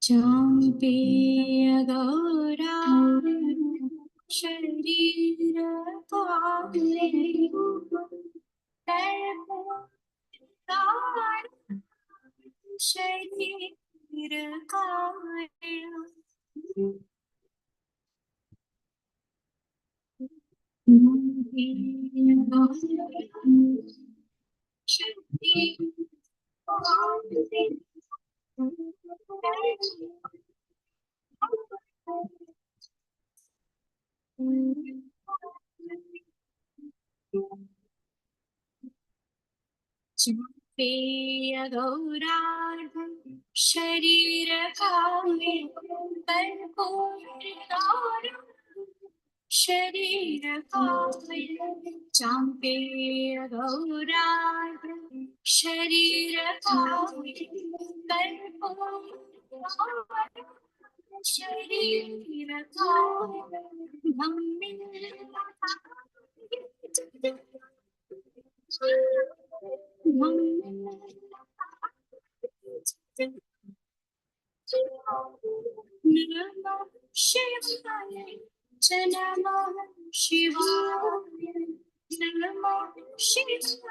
चाम्पेय गौरा शरीर काले दर्पण शरीर काले चाम्पेय गौरा शरीर काले चाम्पेय गौरार्ध शरीर काले कर्पूर शरीर काले चाम्पेय गौरार्ध शरीर काले कर्पूर शरीर काले नमः शिवाय नमः शिवाय नमः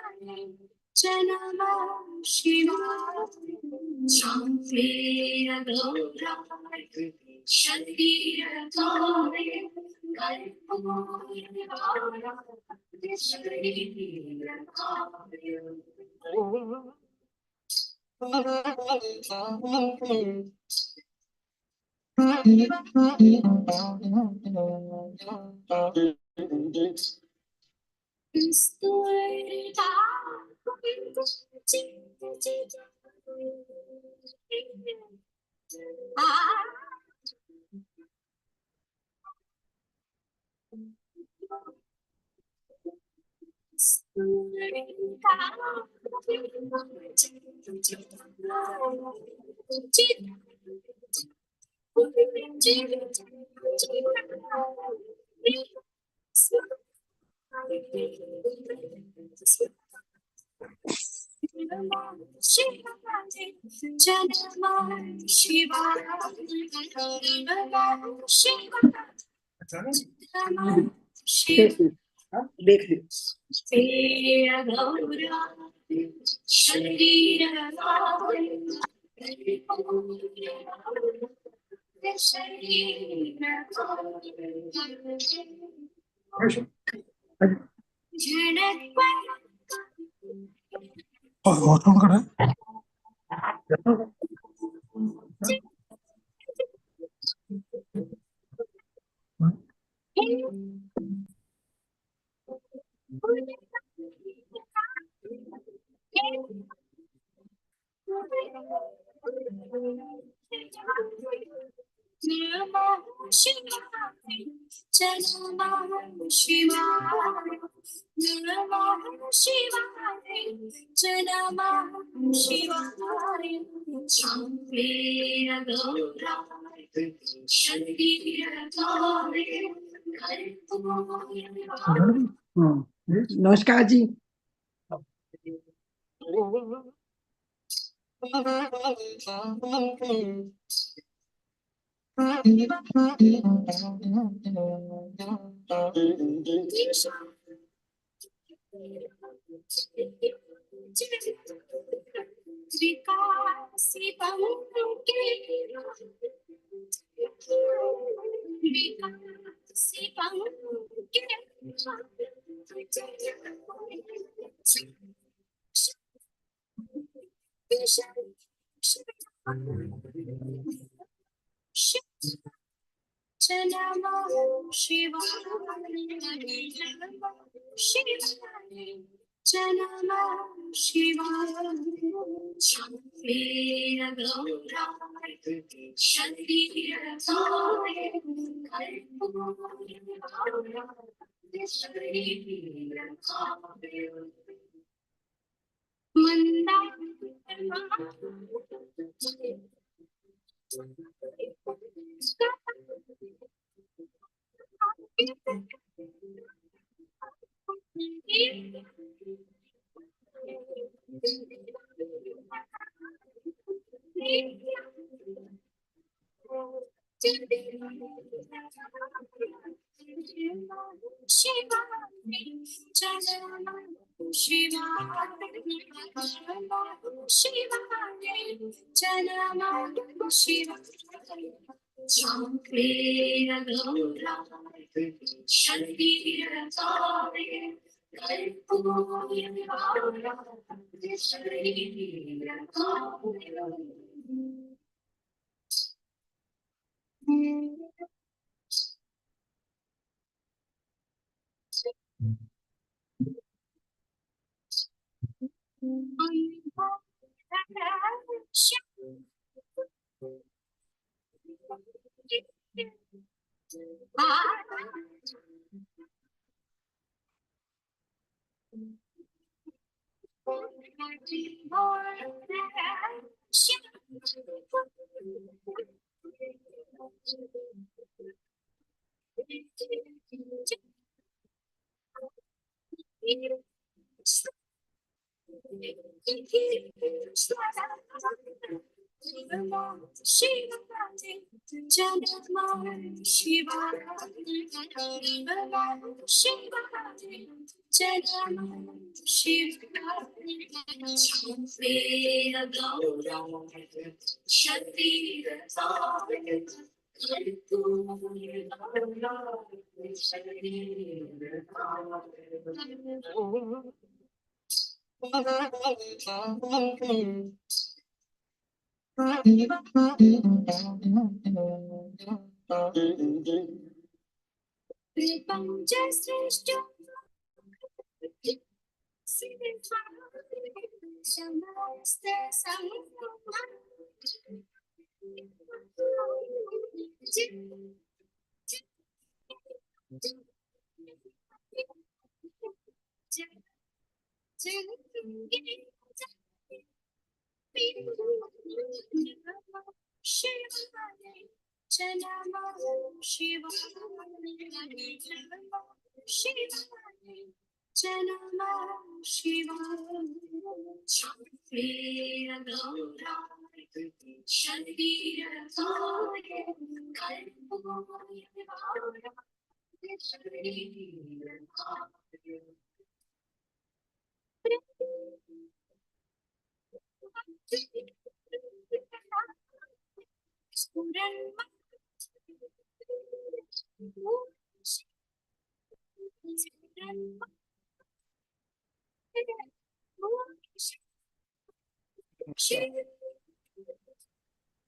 शिवाय नमः शिवाय चाम्पेय गौराय शरीर काले कर्पूर शरीर काले देख ली शरीर नमस्कार जी। नमः शिवाय नमः शिवाय नमः शिवाय चाम्पेय गौराय शरीर काले कर्पूर शरीर काले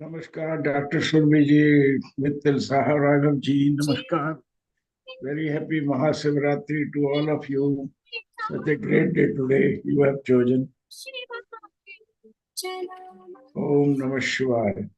Namaskar, Dr. Shurmi ji, Mittal Saha, Raghav ji, Namaskar. Very happy Mahashivratri to all of you. Such a great day today you have chosen. Om Namah Shivaya.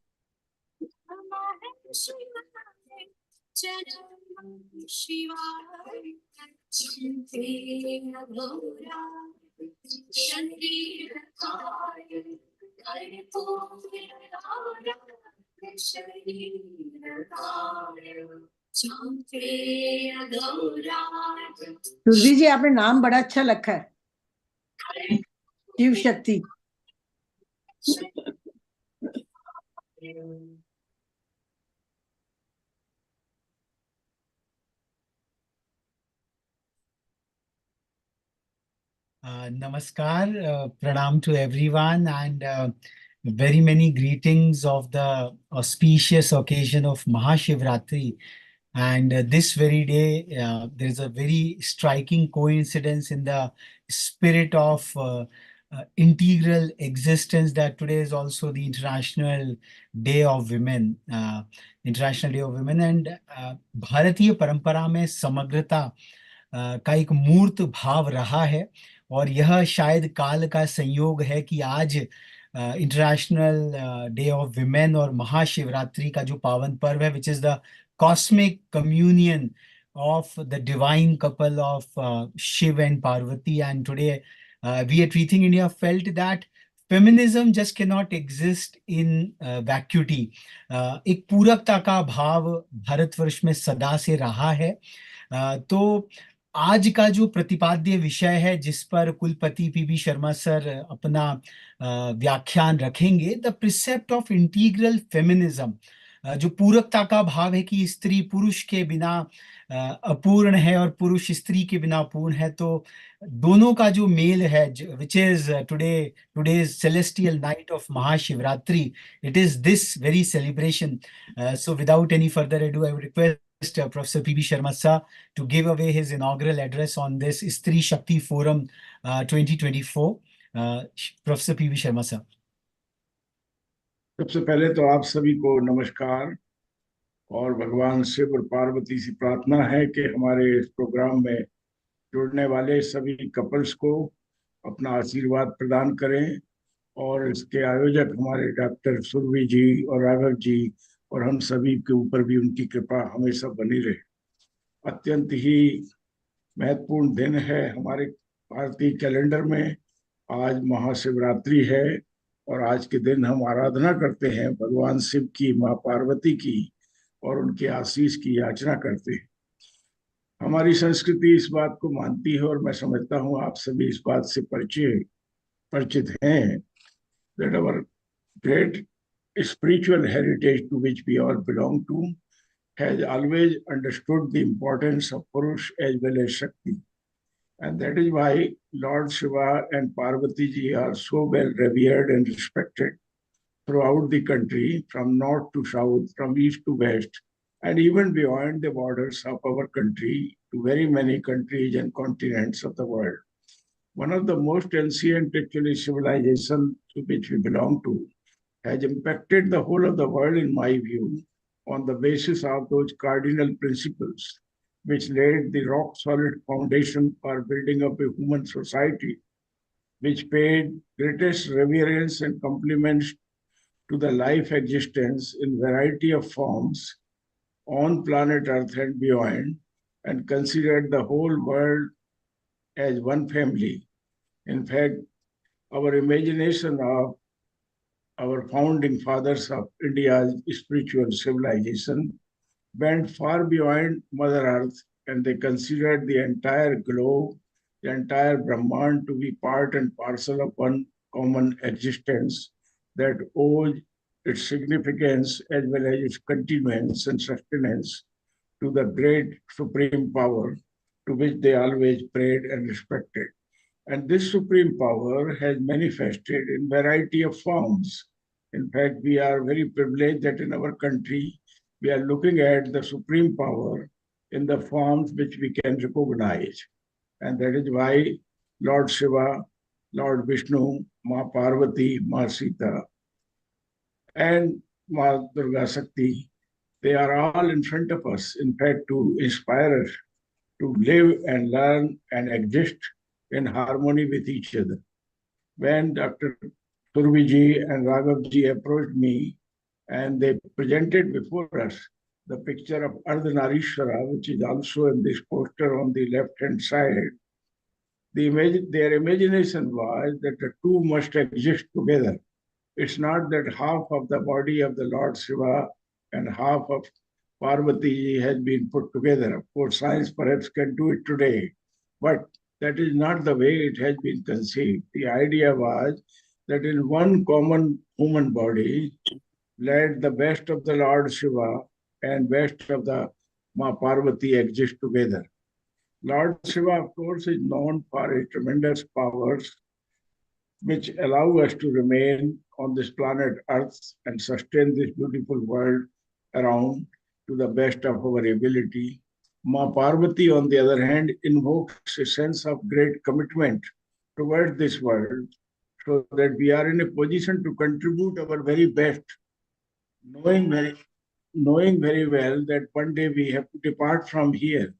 Surabhi जी आपने नाम बड़ा अच्छा रखा है, Shiv Shakti. Namaskar, pranam to everyone, and very many greetings of the auspicious occasion of Mahashivratri. And this very day, there's a very striking coincidence in the spirit of integral existence that today is also the International Day of Women, International Day of Women, and भारतीय परंपरा में समग्रता का एक मूर्त भाव रहा है, और यह शायद काल का संयोग है कि आज इंटरनेशनल डे ऑफ विमेन और महाशिवरात्रि का जो पावन पर्व है, which is the cosmic communion of the divine couple of Shiv and Parvati. And today we at Rethink India felt that feminism just cannot exist in vacuity. एक पूरकता का भाव भारतवर्ष में सदा से रहा है। तो आज का जो प्रतिपाद्य विषय है, जिस पर कुलपति पीबी शर्मा सर अपना व्याख्यान रखेंगे, the precept of integral feminism, जो पूरकता का भाव है कि स्त्री पुरुष के बिना अपूर्ण है और पुरुष स्त्री के बिना पूर्ण है, तो दोनों का जो मेल है, which is today's celestial night of Mahashivratri, it is this very celebration. So without any further ado, I would request Professor P.B. Sharma sir to give away his inaugural address on this Stree Shakti Forum 2024. Professor P.B. Sharma sir. सबसे पहले तो आप सभी को नमस्कार और भगवान शिव और पार्वती से प्रार्थना है कि हमारे इस प्रोग्राम में जुड़ने वाले सभी कपल्स को अपना आशीर्वाद प्रदान करें और इसके आयोजक हमारे डॉक्टर सुरभि जी और राघव जी और हम सभी के ऊपर भी उनकी कृपा हमेशा बनी रहे। अत्यंत ही महत्वपूर्ण दिन है हमारे भारतीय कैलेंडर में। आज महाशिवरात्रि है और आज के दिन हम आराधना करते हैं भगवान शिव की, माँ पार्वती की, और उनके आशीष की याचना करते हैं। हमारी संस्कृति इस बात को मानती है और मैं समझता हूँ आप सभी इस बात से परिचित हैं that our great spiritual heritage to which we all belong to has always understood the importance of Purush as well as Shakti. And that is why Lord Shiva and Parvati ji are so well revered and respected throughout the country, from north to south, from east to west, and even beyond the borders of our country to very many countries and continents of the world. One of the most ancient actually civilization to which we belong to has impacted the whole of the world, in my view, on the basis of those cardinal principles which laid the rock-solid foundation for building up a human society, which paid greatest reverence and compliments to the life existence in variety of forms on planet Earth and beyond, and considered the whole world as one family. In fact, our imagination of our founding fathers of India's spiritual civilization went far beyond Mother Earth, and they considered the entire globe, the entire Brahman, to be part and parcel of one common existence that owes its significance as well as its continuance and sustenance to the great supreme power to which they always prayed and respected. And this supreme power has manifested in variety of forms. In fact, we are very privileged that in our country, we are looking at the supreme power in the forms which we can recognize. And that is why Lord Shiva, Lord Vishnu, Ma Parvati, Ma Sita, and Ma Durga Shakti, they are all in front of us, in fact, to inspire us to live and learn and exist in harmony with each other. When Dr. Surviji and Raghavji approached me and they presented before us the picture of Ardhanarishwara, which is also in this poster on the left-hand side, their imagination was that the two must exist together. It's not that half of the body of the Lord Shiva and half of Parvati has been put together. Of course, science perhaps can do it today, but that is not the way it has been conceived. The idea was that in one common human body, let the best of the Lord Shiva and best of the Ma Parvati exist together. Lord Shiva, of course, is known for his tremendous powers, which allow us to remain on this planet Earth and sustain this beautiful world around to the best of our ability. Ma Parvati, on the other hand, invokes a sense of great commitment towards this world so that we are in a position to contribute our very best, knowing very well that one day we have to depart from here.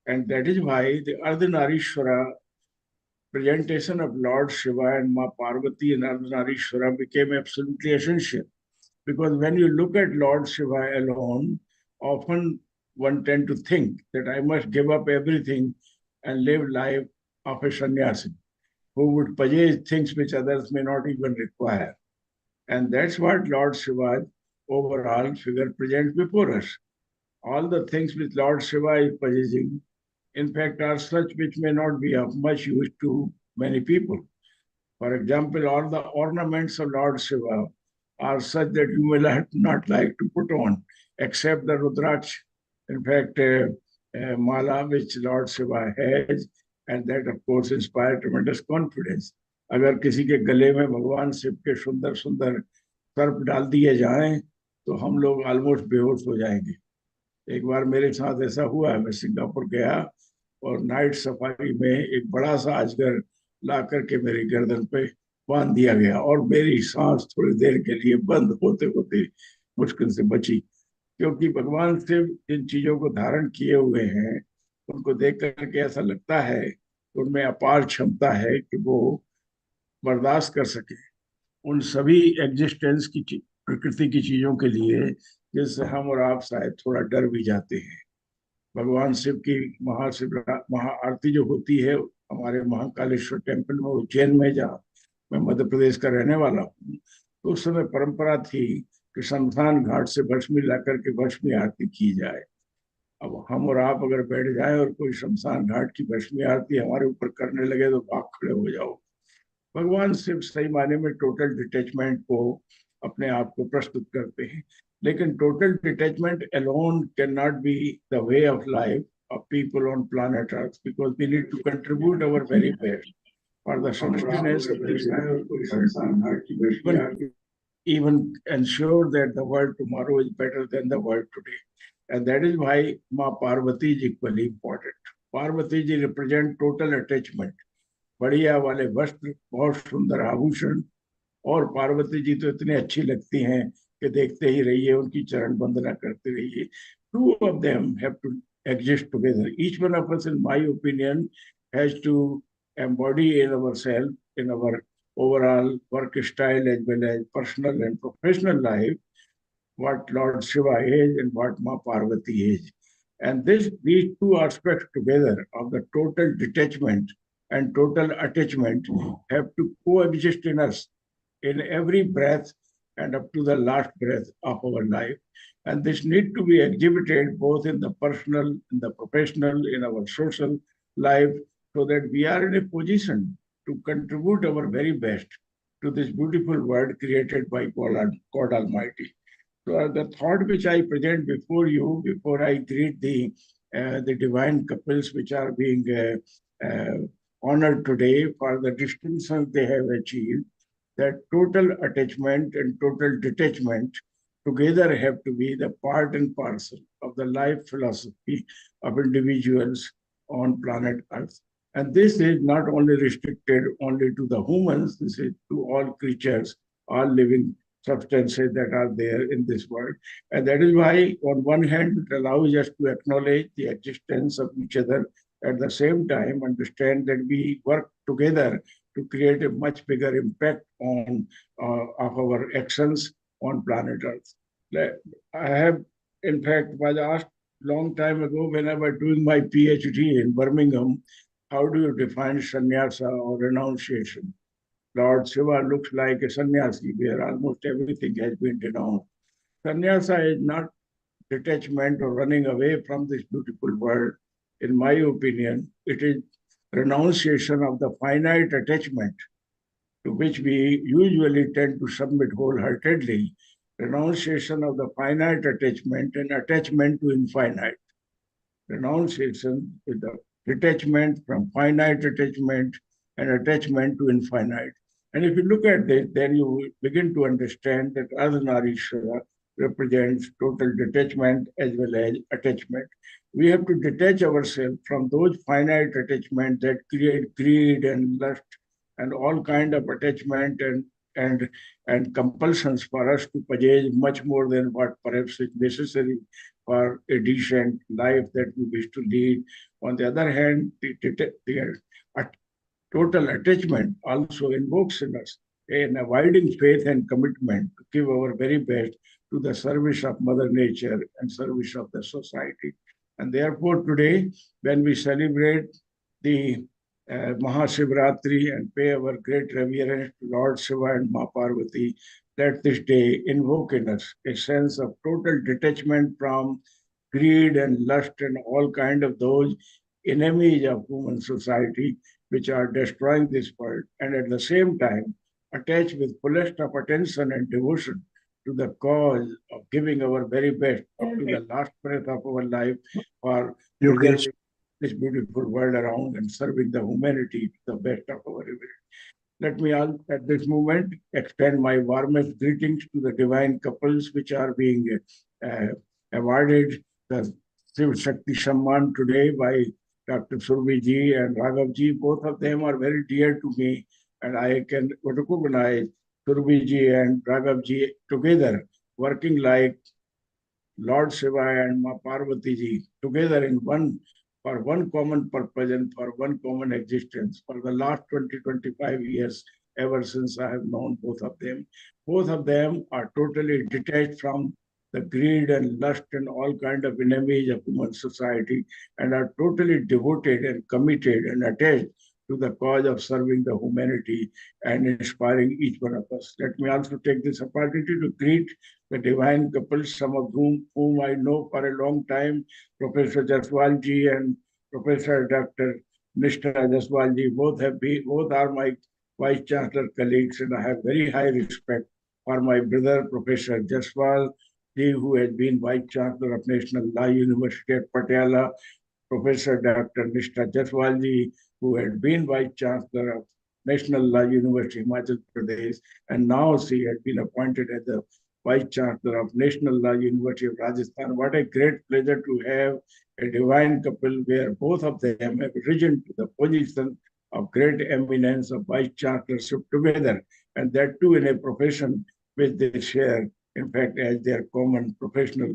And that is why the Ardhanarishwara presentation of Lord Shiva and Ma Parvati and Ardhanarishwara became absolutely essential. Because when you look at Lord Shiva alone, often one tend to think that I must give up everything and live life of a sannyasi who would purchase things which others may not even require. And that's what Lord Shiva's overall figure presents before us. All the things which Lord Shiva is purchasing, in fact, are such which may not be of much use to many people. For example, all the ornaments of Lord Shiva are such that you will not like to put on, except the Rudraksh. In fact, mala which Lord Shiva has, and that of course inspires tremendous confidence. अगर किसी के गले में भगवान शिव के सुंदर सुंदर सर्प डाल दिए जाएं तो हम लोग ऑलमोस्ट बेहोश हो जाएंगे। एक बार मेरे साथ ऐसा हुआ है, मैं सिंगापुर गया और नाइट सफारी में एक बड़ा सा अजगर ला करके मेरी गर्दन पे बांध दिया गया और मेरी सांस थोड़ी देर के लिए बंद होते होते मुश्किल से बची, क्योंकि भगवान शिव जिन चीजों को धारण किए हुए हैं उनको देख करके ऐसा लगता है कि उनमें अपार क्षमता है कि वो बर्दाश्त कर सके उन सभी एग्जिस्टेंस की प्रकृति की चीजों के लिए जिससे हम और आप शायद थोड़ा डर भी जाते हैं। भगवान शिव की महा आरती जो होती है हमारे महाकालेश्वर टेम्पल में उज्जैन में, जहाँ मैं मध्य प्रदेश का रहने वाला हूँ, तो उस समय परंपरा थी कि शमशान घाट से भस्मी ला करके भस्मी आरती की जाए। अब हम और आप अगर बैठ जाए और कोई शमशान घाट की भस्मी आरती हमारे ऊपर करने लगे तो भाग खड़े हो जाओ। भगवान शिव सही मायने में टोटल डिटैचमेंट को अपने आप को प्रस्तुत करते हैं, लेकिन total detachment alone can not be the way of life of people on planet Earth, because we need to contribute our very best for the sustenance of this earth, even ensure that the world tomorrow is better than the world today. And that is why Ma Parvati is equally important. Parvati ji represent total attachment. बढ़िया वाले वस्त्र, बहुत सुंदर आभूषण, और पार्वती जी तो इतनी अच्छी लगती हैं कि देखते ही रहिए, उनकी चरण वंदना करते रहिए। Two of them have to exist together. Each one of us, in my opinion, has to embody in ourselves, in our overall work style as well as personal and professional life, what Lord Shiva is and what Ma Parvati is. And these two aspects together of the total detachment and total attachment have to coexist in us in every breath and up to the last breath of our life. And this need to be exhibited both in the personal, in the professional, in our social life, so that we are in a position to contribute our very best to this beautiful world created by God Almighty. So the thought which I present before you, before I greet the divine couples which are being honored today for the distinctions they have achieved, that total attachment and total detachment together have to be the part and parcel of the life philosophy of individuals on planet Earth. And this is not only restricted only to the humans, this is to all creatures, all living substances that are there in this world. And that is why, on one hand, it allows us to acknowledge the existence of each other, at the same time understand that we work together to create a much bigger impact on of our actions on planet Earth. I have, in fact, was asked long time ago when I was doing my PhD in Birmingham, how do you define sannyasa or renunciation? Lord Shiva looks like a sannyasi where almost everything has been denounced. Sannyasa is not detachment or running away from this beautiful world. In my opinion, it is renunciation of the finite attachment to which we usually tend to submit wholeheartedly, renunciation of the finite attachment and attachment to infinite. Renunciation is the detachment from finite attachment and attachment to infinite. And if you look at this, then you begin to understand that Ardhanarishwara represents total detachment as well as attachment. We have to detach ourselves from those finite attachments that create greed and lust and all kind of attachment and compulsions for us to possess much more than what perhaps is necessary for a decent life that we wish to lead. On the other hand, the total attachment also invokes in us an abiding faith and commitment to give our very best to the service of Mother Nature and service of the society. And therefore today, when we celebrate the Mahashivratri and pay our great reverence to Lord Shiva and Ma Parvati, let this day invoke in us a sense of total detachment from greed and lust and all kind of those enemies of human society which are destroying this world, and at the same time attach with fullest of attention and devotion to the cause of giving our very best up to the last breath of our life for preserving this beautiful world around and serving the humanity to the best of our ability. Let me all at this moment extend my warmest greetings to the divine couples which are being uh, awarded the ShivShakti Samman today by Dr. Survi ji and Raghav ji. Both of them are very dear to me, and I can recognize Survi ji and Raghav ji together working like Lord Shiva and Ma Parvati ji together in one for one common purpose and for one common existence for the last 20-25 years, ever since I have known both of them. Both of them are totally detached from the greed and lust and all kind of enemies of human society and are totally devoted and committed and attached to the cause of serving the humanity and inspiring each one of us. Let me also take this opportunity to greet the divine couples, some of whom I know for a long time, Professor Jaswal ji and Professor Dr. Nishtha Jaswal ji. Both are my Vice Chancellor colleagues, and I have very high respect for my brother, Professor Jaswal ji, who has been Vice Chancellor of National Law University at Patiala, Professor Dr. Nishtha Jaswal ji, who had been Vice Chancellor of National Law University, Himachal Pradesh, and now she had been appointed as the Vice Chancellor of National Law University of Rajasthan. What a great pleasure to have a divine couple where both of them have risen to the position of great eminence of Vice Chancellorship together, and that too in a profession which they share, in fact, as their common professional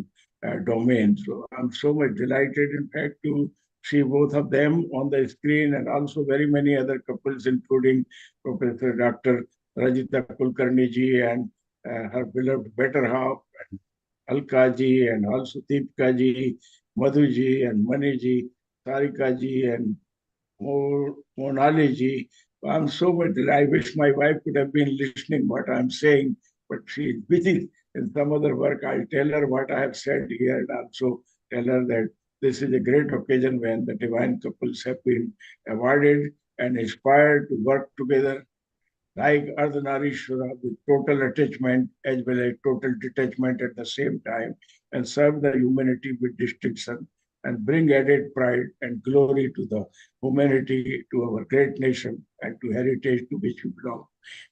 domain. So I'm so much delighted, in fact, to see both of them on the screen and also very many other couples, including Professor Dr. Rajita Kulkarni ji and her beloved better half, and Alka ji, and also Deepika ji, Madhu ji, and Mani ji, Sarika ji, and Monali ji. I'm so much that I wish my wife could have been listening what I'm saying, but she is busy in some other work. I'll tell her what I have said here and also tell her that this is a great occasion when the divine couples have been awarded and inspired to work together like Ardhanarishwara with total attachment as well as total detachment at the same time and serve the humanity with distinction and bring added pride and glory to the humanity, to our great nation and to heritage to which we belong.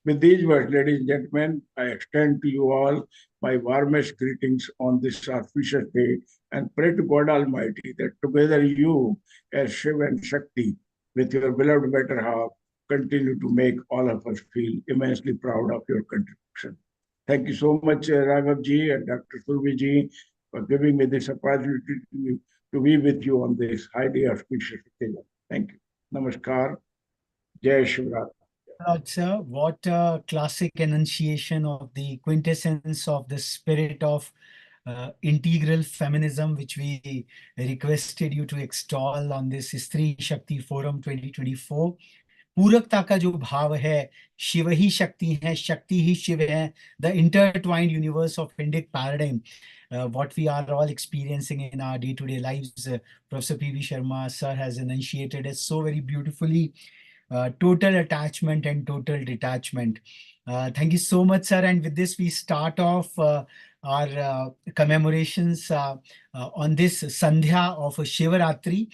With these words, ladies and gentlemen, I extend to you all my warmest greetings on this auspicious day and pray to God Almighty that together you as Shiv and Shakti with your beloved better half continue to make all of us feel immensely proud of your contribution. Thank you so much, Raghav ji and Dr. Survi ji, for giving me this opportunity to be with you on this highly auspicious occasion. Thank you. Namaskar. Jai Shivrat. Sir, what a classic enunciation of the quintessence of the spirit of integral feminism, which we requested you to extol on this Stree Shakti Forum 2024. पूरकता का जो भाव है, शिव ही शक्ति है, शक्ति ही शिव है, the intertwined universe of Indic paradigm, what we are all experiencing in our day-to-day lives. Professor P.V. Sharma sir has enunciated it so very beautifully. Total attachment and total detachment. Thank you so much, sir. And with this, we start off our commemorations on this Sandhya of Shivaratri,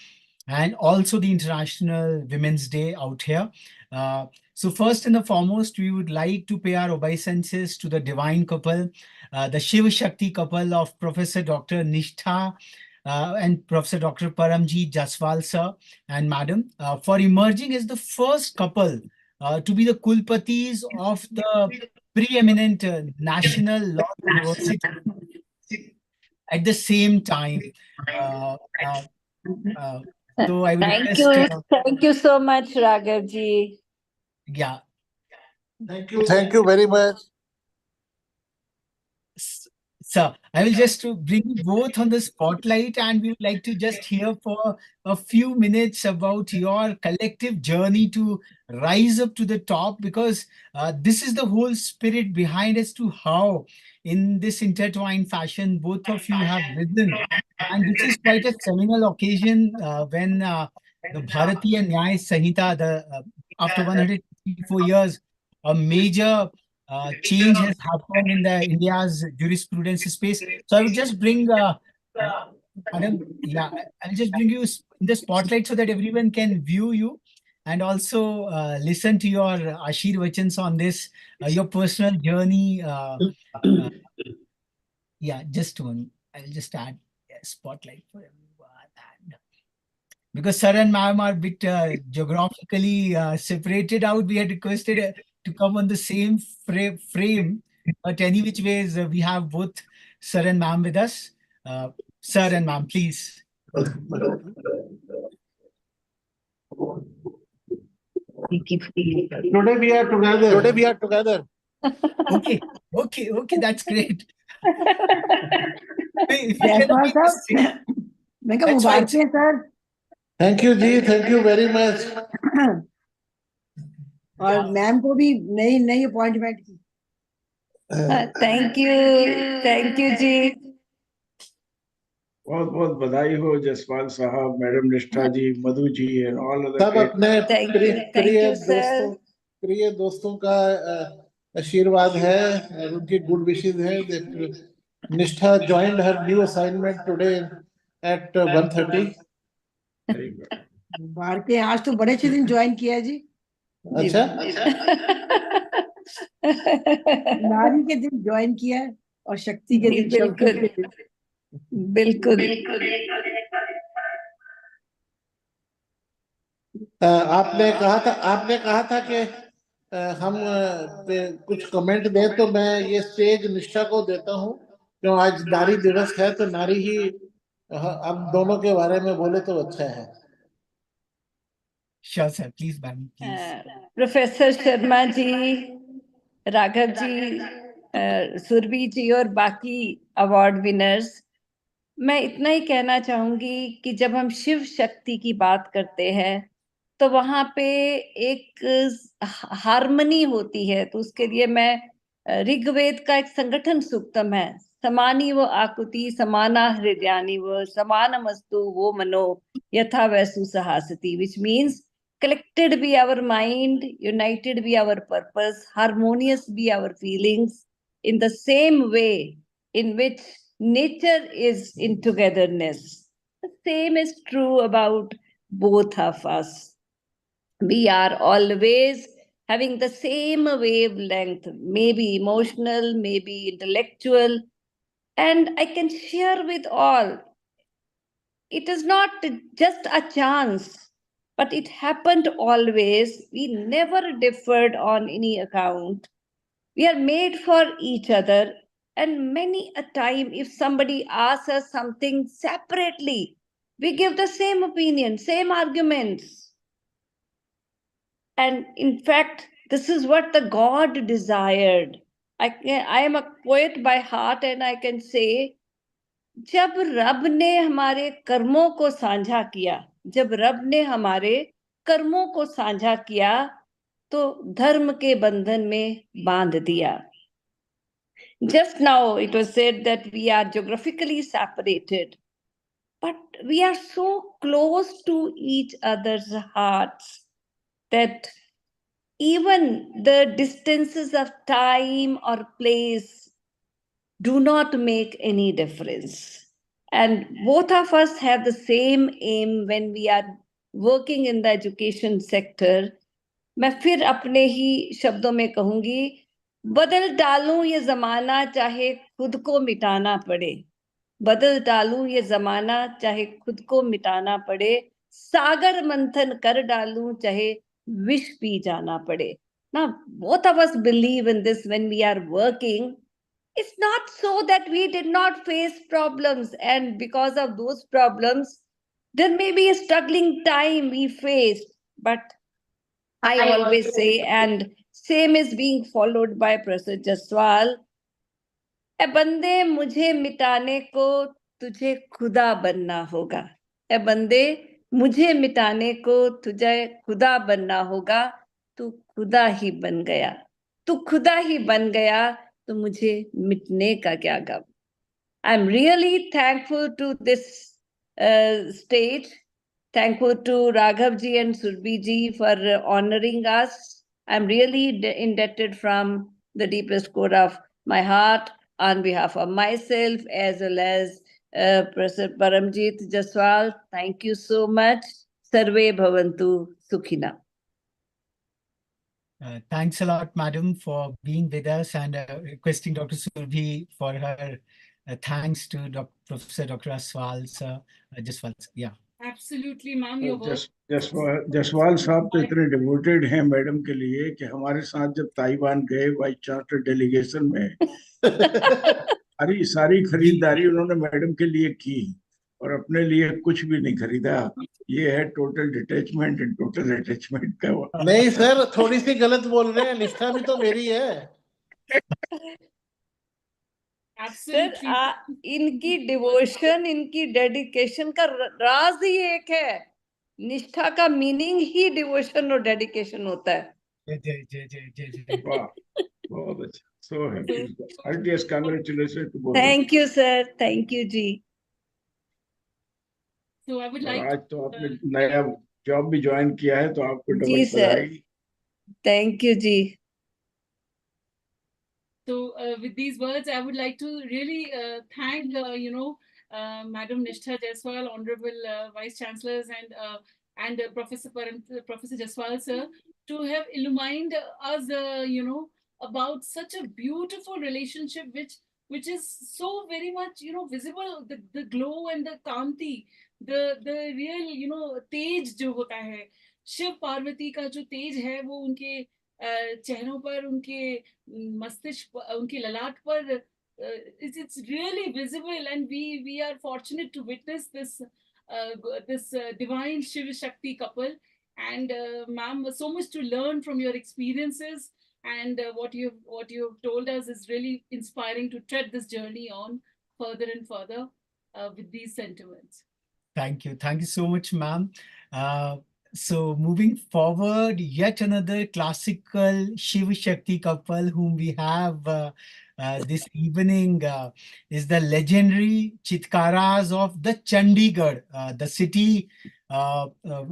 and also the International Women's Day out here. So first and the foremost, we would like to pay our obeisances to the divine couple, the ShivShakti couple of Professor Dr. Nishtha and Professor Dr. Paramji Jaswal sir and madam for emerging as the first couple to be the Kulpatis of the preeminent National Law University at the same time. So I would Thank you so much, Raghav ji. Yeah. Thank you very much. So I will just to bring you both on the spotlight, and we would like to just hear for a few minutes about your collective journey to rise up to the top, because this is the whole spirit behind as to how in this intertwined fashion both of you have risen. And this is quite a seminal occasion when the Bharatiya Nyaya Sanhita, after 154 years, a major change has happened in the India's jurisprudence space. So I would just bring Madam, yeah, I'll just bring you in the spotlight so that everyone can view you and also listen to your Ashirvachans on this, your personal journey. Uh, yeah, just one. I'll just add a spotlight for everyone. And because sir and ma'am are a bit geographically separated out, we had requested to come on the same frame. But any which ways, we have both sir and ma'am with us. Sir and ma'am, please. Today we are together. Today we are together. Okay, that's great. If you Jaipal can साहब say- मैं कहा That's right. मुबारक है sir Thank you, Ji. Thank you very much. और Yeah. Ma'am को भी नई नई appointment की Thank you, Ji. बहुत बहुत बधाई हो जसपाल साहब, मैडम निष्ठा जी, मधु जी एंड ऑल सब अदर। अपने Thank you, sir. प्रिय दोस्तों का आशीर्वाद है और उनकी गुड विशेस है that Nishtha joined her new assignment today at 1:30. मुबारक है, आज तो बड़े अच्छे दिन ज्वाइन किया है जी, अच्छा, नारी के दिन ज्वाइन किया है और शक्ति के दिन, शक्ति के दिन। बिल्कुल आपने कहा था कि हम पे कुछ कमेंट दें, तो मैं ये स्टेज निष्ठा को देता हूँ क्यों आज नारी दिवस है, तो नारी ही हम दोनों के बारे में बोले तो अच्छा है। Sure, sir. Please, ma'am. Please. Professor Sharma ji, Raghav ji, Surabhi ji और बाकी अवार्ड विनर्स, मैं इतना ही कहना चाहूंगी कि जब हम शिव शक्ति की बात करते हैं तो वहां पे एक हार्मनी होती है। तो उसके लिए मैं ऋग्वेद का एक संगठन सूक्तम है, समानी वो आकुति समाना हृदयानि वो समानमस्तु वो मनो यथा Vishu सहासति, which means collected be our mind, united be our purpose, harmonious be our feelings, in the same way in which nature is in togetherness. The same is true about both of us. We are always having the same wavelength, maybe emotional, maybe intellectual, and I can share with all. It is not just a chance, but it happened always. We never differed on any account. We are made for each other. And many a time, if somebody asks us something separately, we give the same opinion, same arguments. And in fact, this is what the God desired. I am a poet by heart, and I can say, जब रब ने हमारे कर्मों को साझा किया, जब रब ने हमारे कर्मों को साझा किया, तो धर्म के बंधन में बांध दिया। Just now it was said that we are geographically separated, but we are so close to each other's hearts that even the distances of time or place do not make any difference. And both of us have the same aim when we are working in the education sector. मैं फिर अपने ही शब्दों में कहूंगी, बदल डालूं ये जमाना चाहे खुद को मिटाना पड़े, बदल डालूं ये जमाना चाहे खुद को मिटाना पड़े, सागर मंथन कर डालूं चाहे विष पी जाना पड़े. Now, both of us believe in this when we are working. It's not so that we did not face problems, and because of those problems, there may be a struggling time we faced, but I always say, and same is being followed by Professor Jaswal, ए बंदे मुझे मिटाने को तुझे खुदा बनना होगा, ए बंदे मुझे मिटाने को तुझे खुदा बनना होगा, तू खुदा ही बन गया, तू खुदा ही बन गया, तो मुझे मिटने का क्या गम. I'm really thankful to this stage. Thankful to Raghav ji and Surbhi ji for honoring us. I'm really indebted from the deepest core of my heart on behalf of myself as well as professor Paramjit Jaswal, thank you so much. सर्वे भवन्तु सुखिना. Thanks a lot, madam, for being with us, and requesting Dr. Surbhi for her thanks to Professor Dr. Aswal, sir. Jaswal, sir. Yeah. Absolutely, ma'am. Your work. Jaswal साहब तो इतने devoted हैं madam के लिए कि हमारे साथ जब ताइवान गए वाइस चांसलर डेलीगेशन में सारी सारी खरीदारी उन्होंने मैडम के लिए की और अपने लिए कुछ भी नहीं खरीदा. ये है total detachment and total attachment का. नहीं सर, थोड़ी सी गलत बोल रहे हैं, निष्ठा भी तो मेरी है. सर, इनकी डिवोशन, इनकी डेडिकेशन का राज ही एक है. निष्ठा का मीनिंग ही डिवोशन और डेडिकेशन होता है. जय जय जय जय जय. वाह, बहुत अच्छा. So happy. Heartiest congratulation to both. Thank you sir, thank you जी. So I would like. आज तो आपने नया जॉब भी ज्वाइन किया है तो आपको जी डबल सर, बधाई. थैंक यू जी. So with these words, I would like to really thank Madam Nishtha Jaiswal, Honorable Vice Chancellors, and Professor Jaiswal sir, to have illumined us about such a beautiful relationship which is so very much visible, the glow and the kanti, the real तेज जो होता है, शिव पार्वती का जो तेज है वो उनके चेहरों पर, उनके मस्तिष्क, उनके ललाट पर it's really visible, and we are fortunate to witness this divine ShivShakti couple. And ma'am, so much to learn from your experiences, and what you've told us is really inspiring to tread this journey on further and further with these sentiments. Thank you so much, ma'am. So moving forward, yet another classical Shiv Shakti couple whom we have this evening is the legendary Chitkaras of the Chandigarh, the city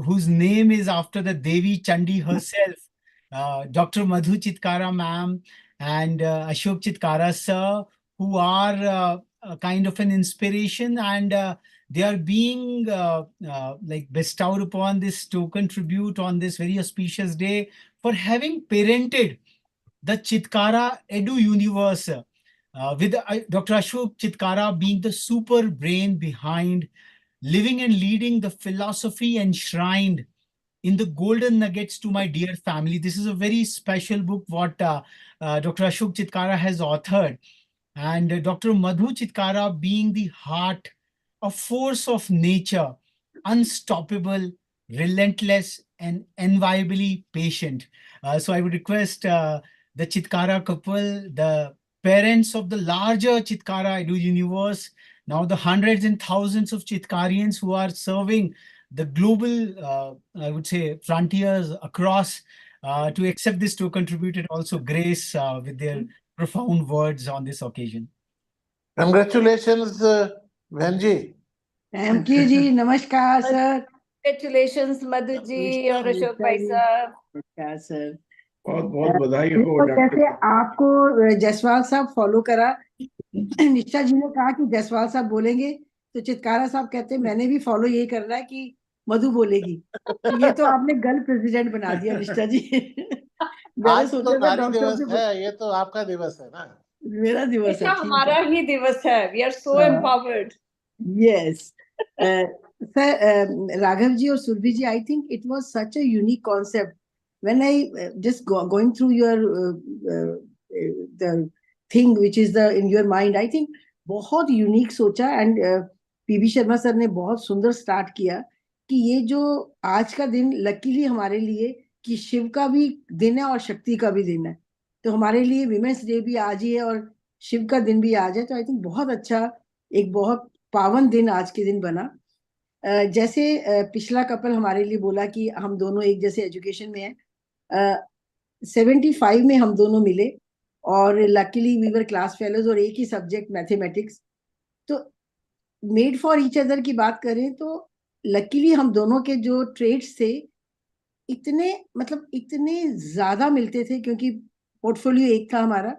whose name is after the Devi Chandi herself. Dr. Madhu Chitkara ma'am and Ashok Chitkara sir, who are a kind of an inspiration, and they are being like bestowed upon this token tribute on this very auspicious day for having parented the Chitkara Edu universe, with Dr. Ashok Chitkara being the super brain behind living and leading the philosophy enshrined in the golden nuggets to my dear family. This is a very special book what Dr. Ashok Chitkara has authored, and Dr. Madhu Chitkara being the heart, a force of nature, unstoppable, relentless, and enviably patient. So I would request the Chitkara couple, the parents of the larger Chitkara Edu universe, now the hundreds and thousands of Chitkarians who are serving the global, I would say, frontiers across, to accept this token tribute and also grace with their profound words on this occasion. Congratulations, Bhenji. Thank you जी. नमस्कार sir. Congratulations Madhu ji और अशोक भाई साहब. नमस्कार sir. बहुत बहुत बधाई हो तो डॉक्टर. जैसे आपको जसवाल साहब फॉलो करा, निष्ठा जी ने कहा कि जसवाल साहब बोलेंगे, तो चित्कारा साहब कहते हैं मैंने भी फॉलो यही करना है कि मधु बोलेगी. तो ये तो आपने गर्ल प्रेसिडेंट बना दिया निष्ठा जी. आज तो नारी दिवस है, ये तो आपका दिवस है ना. मेरा दिवस है. हमारा ही दिवस है. We are so empowered. Yes. Sir, Raghav ji or Surbhi ji, I think it was such a unique concept. When I just going through your the thing which is in your mind, I think बहुत unique सोचा, and PB Sharma sir ने बहुत सुंदर start किया कि ये जो आज का दिन लकीली हमारे लिए कि शिव का भी दिन है और शक्ति का भी दिन है, तो हमारे लिए विमेंस डे भी आज ही है और शिव का दिन भी आज है. तो आई थिंक बहुत अच्छा, एक बहुत पावन दिन आज के दिन बना. जैसे पिछला कपल हमारे लिए बोला कि हम दोनों एक जैसे एजुकेशन में हैं. 75 में हम दोनों मिले और luckily we were class fellows और एक ही सब्जेक्ट मैथमेटिक्स. तो मेड फॉर ईच अदर की बात करें तो लकीली हम दोनों के जो ट्रेड्स थे इतने ज्यादा मिलते थे क्योंकि पोर्टफोलियो एक था हमारा.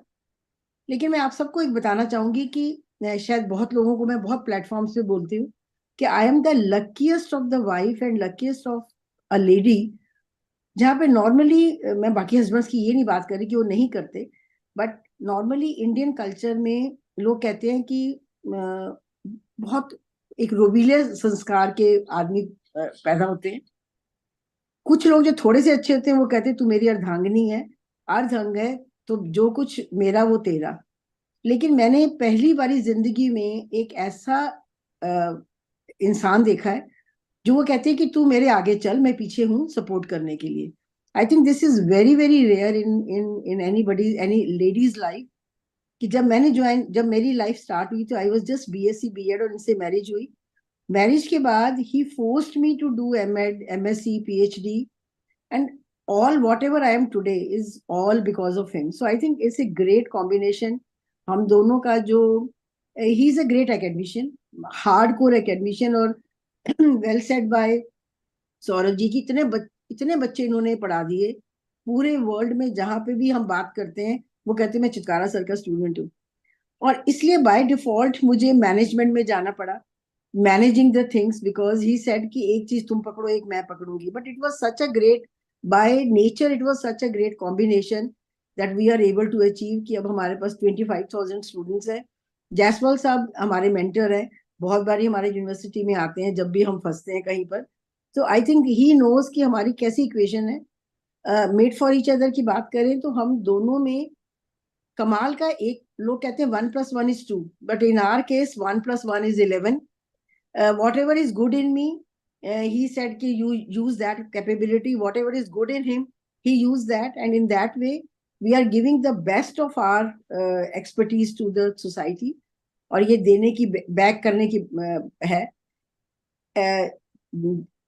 लेकिन मैं आप सबको एक बताना चाहूंगी कि शायद बहुत लोगों को मैं बहुत प्लेटफॉर्म्स पे बोलती हूँ कि I am the luckiest of the wife and luckiest of a lady, जहाँ पे नॉर्मली, मैं बाकी हस्बैंड्स की ये नहीं बात कर रही कि वो नहीं करते, बट नॉर्मली इंडियन कल्चर में लोग कहते हैं कि बहुत एक रोबीले संस्कार के आदमी पैदा होते हैं। कुछ लोग जो थोड़े से अच्छे होते हैं वो कहते हैं तू मेरी अर्धांगिनी है, अर्धअंग है, तो जो कुछ मेरा वो तेरा। लेकिन मैंने पहली बारी जिंदगी में एक ऐसा इंसान देखा है जो वो कहते हैं कि तू मेरे आगे चल, मैं पीछे हूँ सपोर्ट करने के लिए। I think this is very very rare in in in any ladies life, कि जब मेरी लाइफ स्टार्ट हुई तो I was just BSc BEd और इनसे मैरिज हुई। मैरिज के बाद ही forced me to do MEd MSc PhD, and all whatever I am today is all because of him. So I think it's a great combination. हम दोनों का जो, he is a great academician, hardcore academician, और well said by Saurabh ji की इतने बच्चे इन्होंने पढ़ा दिए पूरे वर्ल्ड में। जहां पे भी हम बात करते हैं वो कहते हैं मैं चित्कारा सर का स्टूडेंट हूँ, और इसलिए बाय डिफॉल्ट मुझे मैनेजमेंट में जाना पड़ा, managing the things, because he said कि एक चीज तुम पकड़ो एक मैं पकड़ूंगी। But it was such a great, by nature it was such a great combination that we are able to achieve कि अब हमारे पास 25,000 स्टूडेंट्स हैं। जैसवाल साहब हमारे मेंटर हैं, बहुत बारी हमारे यूनिवर्सिटी में आते हैं जब भी हम फंसते हैं कहीं पर। तो आई थिंक ही नोज कि हमारी कैसी इक्वेशन है। मेड फॉर ईच अदर की बात करें तो हम दोनों में कमाल का, एक लोग कहते हैं 1+1 is 2, but in are case 1+1 is 11. Whatever is good in me, he said कि you use that capability, whatever is good in him, he used that, and in that way we are giving the best of our expertise to the society, और ये देने की back करने की है।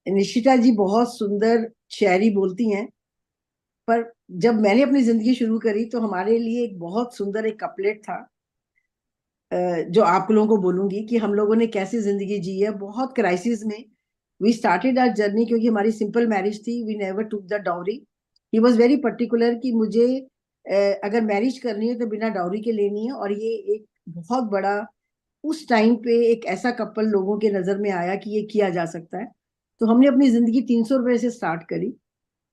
निशिता जी बहुत सुंदर शायरी बोलती हैं, पर जब मैंने अपनी जिंदगी शुरू करी तो हमारे लिए एक बहुत सुंदर एक कपलेट था जो आप लोगों को बोलूंगी कि हम लोगों ने कैसी जिंदगी जी है बहुत क्राइसिस में। वी स्टार्टेड आवर जर्नी, क्योंकि हमारी सिंपल मैरिज थी, we never took the dowry. He was very particular कि मुझे अगर मैरिज करनी है तो बिना डाउरी के लेनी है, और ये एक बहुत बड़ा उस टाइम पे एक ऐसा कपल लोगों के नजर में आया कि ये किया जा सकता है। तो हमने अपनी जिंदगी 300 रुपए से स्टार्ट करी,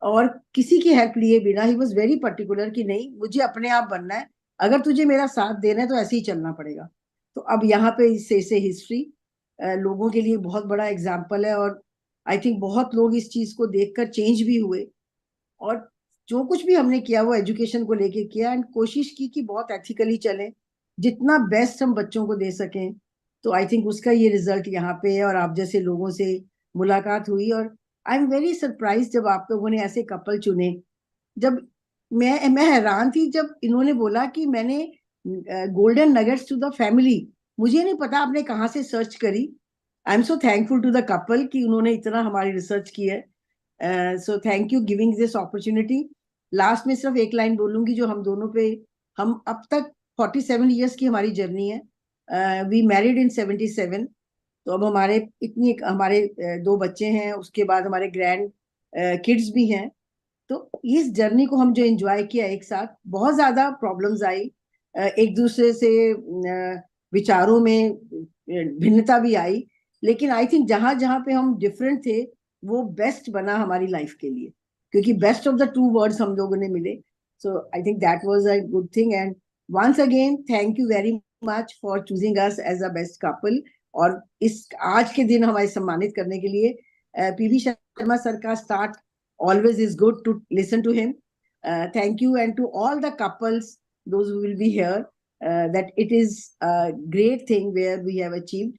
और किसी की हेल्प लिए बिना। ही वॉज वेरी पर्टिकुलर कि नहीं मुझे अपने आप बनना है, अगर तुझे मेरा साथ देना है तो ऐसे ही चलना पड़ेगा। तो अब यहाँ पे से हिस्ट्री लोगों के लिए बहुत बड़ा एग्जाम्पल है, और आई थिंक बहुत लोग इस चीज को देखकर चेंज भी हुए, और जो कुछ भी हमने किया वो एजुकेशन को लेके किया, एंड कोशिश की कि बहुत एथिकली चले, जितना बेस्ट हम बच्चों को दे सकें। तो आई थिंक उसका ये रिजल्ट यहाँ पे है, और आप जैसे लोगों से मुलाकात हुई, और आई एम वेरी सरप्राइज जब आप लोगों ने ऐसे कपल चुने। जब मैं हैरान थी जब इन्होंने बोला कि मैंने golden nuggets to the family, मुझे नहीं पता आपने कहाँ से सर्च करी। I am so thankful to the couple कि उन्होंने इतना हमारी रिसर्च की है। So thank you giving this opportunity. Last में सिर्फ एक लाइन बोलूंगी जो हम दोनों पे, हम अब तक 47 ईयर्स की हमारी जर्नी है। वी मैरिड इन 77, तो अब हमारे 2 बच्चे हैं, उसके बाद हमारे ग्रैंड किड्स भी हैं। तो इस जर्नी को हम जो एंजॉय किया एक साथ, बहुत ज्यादा प्रॉब्लम्स आई, एक दूसरे से विचारों में भिन्नता भी आई, लेकिन आई थिंक जहां जहां पे हम डिफरेंट थे वो बेस्ट बना हमारी लाइफ के लिए, क्योंकि बेस्ट ऑफ द 2 वर्ड्स हम लोगों ने मिले। So I think that was a good thing, and once again thank you very much for choosing us as a best couple, और इस आज के दिन हमारे सम्मानित करने के लिए। पीवी शर्मा सर का start always is good to listen to him. Thank you, and to all the couples, those who will be here, that it is a great thing where we have achieved.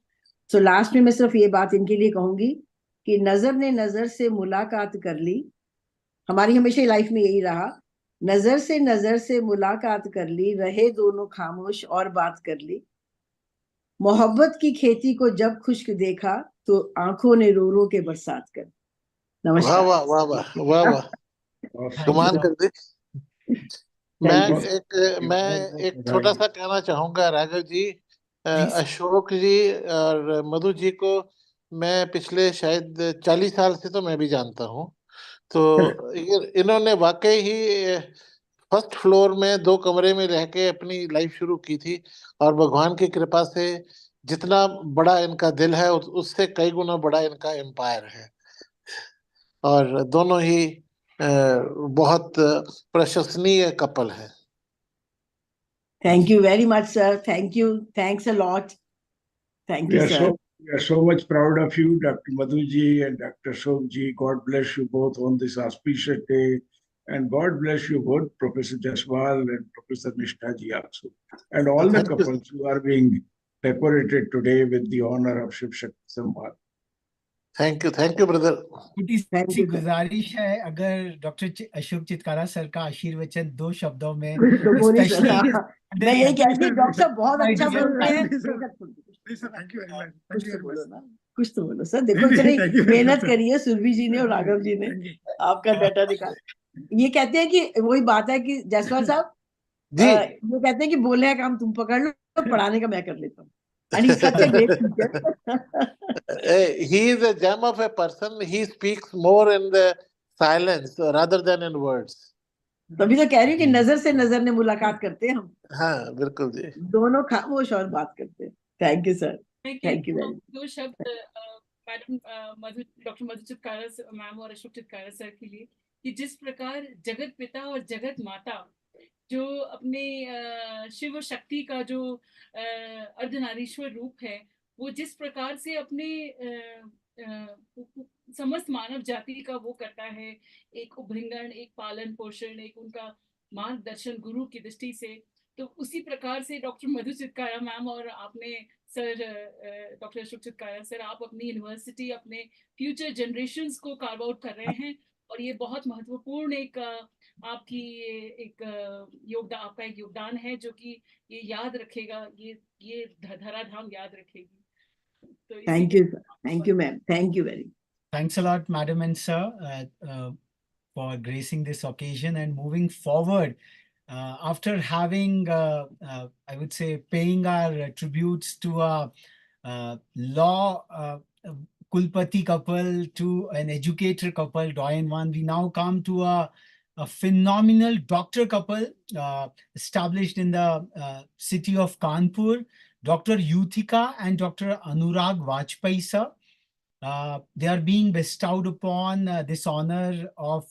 So last में मैं सिर्फ ये बात इनके लिए कहूंगी कि नजर ने नजर से मुलाकात कर ली, हमारी हमेशा लाइफ में यही रहा, नजर से मुलाकात कर ली, रहे दोनों खामोश और बात कर ली, मोहब्बत की खेती को जब खुश्क देखा तो आंखों ने रो रो के बरसात कर। वाह नमस्कार। वाह वाह वाह वाह वाह, कमाल कर दी। मैं एक छोटा सा कहना चाहूंगा राघव जी, अशोक जी और मधु जी को मैं पिछले शायद 40 साल से तो मैं भी जानता हूँ। तो इन्होंने वाकई ही फर्स्ट फ्लोर में 2 कमरे में रह के अपनी लाइफ शुरू की थी, और भगवान की कृपा से जितना बड़ा इनका दिल है उससे कई गुना बड़ा इनका एम्पायर है, और दोनों ही बहुत प्रशंसनीय कपल है। Thank you very much, sir. Thank you. Thanks a lot. Thank you, sir. We are so much proud of you, Dr. Madhuji and Dr. Shobji. God bless you both on this auspicious day. And God bless you both, Professor Jaswal and Professor Nishthaji also. And all the Thank you. couples who are being decorated today with the honor of ShivShakti Samman. Thank you brother. छोटी Thank C you, sir. गुजारिश है, अगर doctor Ashok Chitkara sir का आशीर्वचन 2 शब्दों में, तो वो नहीं सर, स्पेशली हाँ। मैं यही कहती हूँ, डॉक्टर साहब बहुत अच्छा Ideas बोलते हैं। Thank you very much. कुछ तो बोलो ना, कुछ तो बोलो सर। देखो इतनी मेहनत करी है सुरभि जी ने और राघव जी ने, आपका डाटा निकाल। ये कहते हैं कि वही बात है कि जायसवाल साहब जी, वो कहते हैं कि बोलने का काम तुम पकड़ लो, पढ़ाने का मैं कर लेता हूँ। And he's such a great teacher. he is a gem of a person. He speaks more in the silence rather than in words. तभी तो कह रही हूँ कि नजर से नजर ने मुलाकात करते हैं हम, हाँ बिल्कुल जी। दोनों खामोश और बात करते हैं। Thank you sir, thank you very much. 2 शब्द मैडम डॉक्टर मधु चितकारा मैम और अशोक चितकारा सर के लिए, कि जिस प्रकार जगत पिता और जगत माता जो अपने शिव और शक्ति का जो अर्धनारीश्वर रूप है, वो जिस प्रकार से अपने समस्त मानव जाति का वो करता है, एक उभृंगण, एक पालन पोषण, एक उनका मार्गदर्शन गुरु की दृष्टि से, तो उसी प्रकार से डॉक्टर मधु चितकारा मैम और आपने sir doctor Ashok Chitkara sir, आप अपनी यूनिवर्सिटी अपने फ्यूचर जनरेशंस को कार्व आउट कर रहे हैं, और ये बहुत महत्वपूर्ण एक आपकी एक योगदान, आपका एक योगदान है जो कि ये याद रखेगा, ये धराधाम याद रखेगी। तो thank you ma'am, thank you very. Thanks a lot, Madam and Sir, for gracing this occasion and moving forward. After having, I would say, paying our tributes to a law Kulpati couple, to an educator couple, Doyen One, we now come to a phenomenal doctor couple established in the city of Kanpur, Dr. Yuthika and Dr. Anurag Vajpayee, sir. They are being bestowed upon this honor of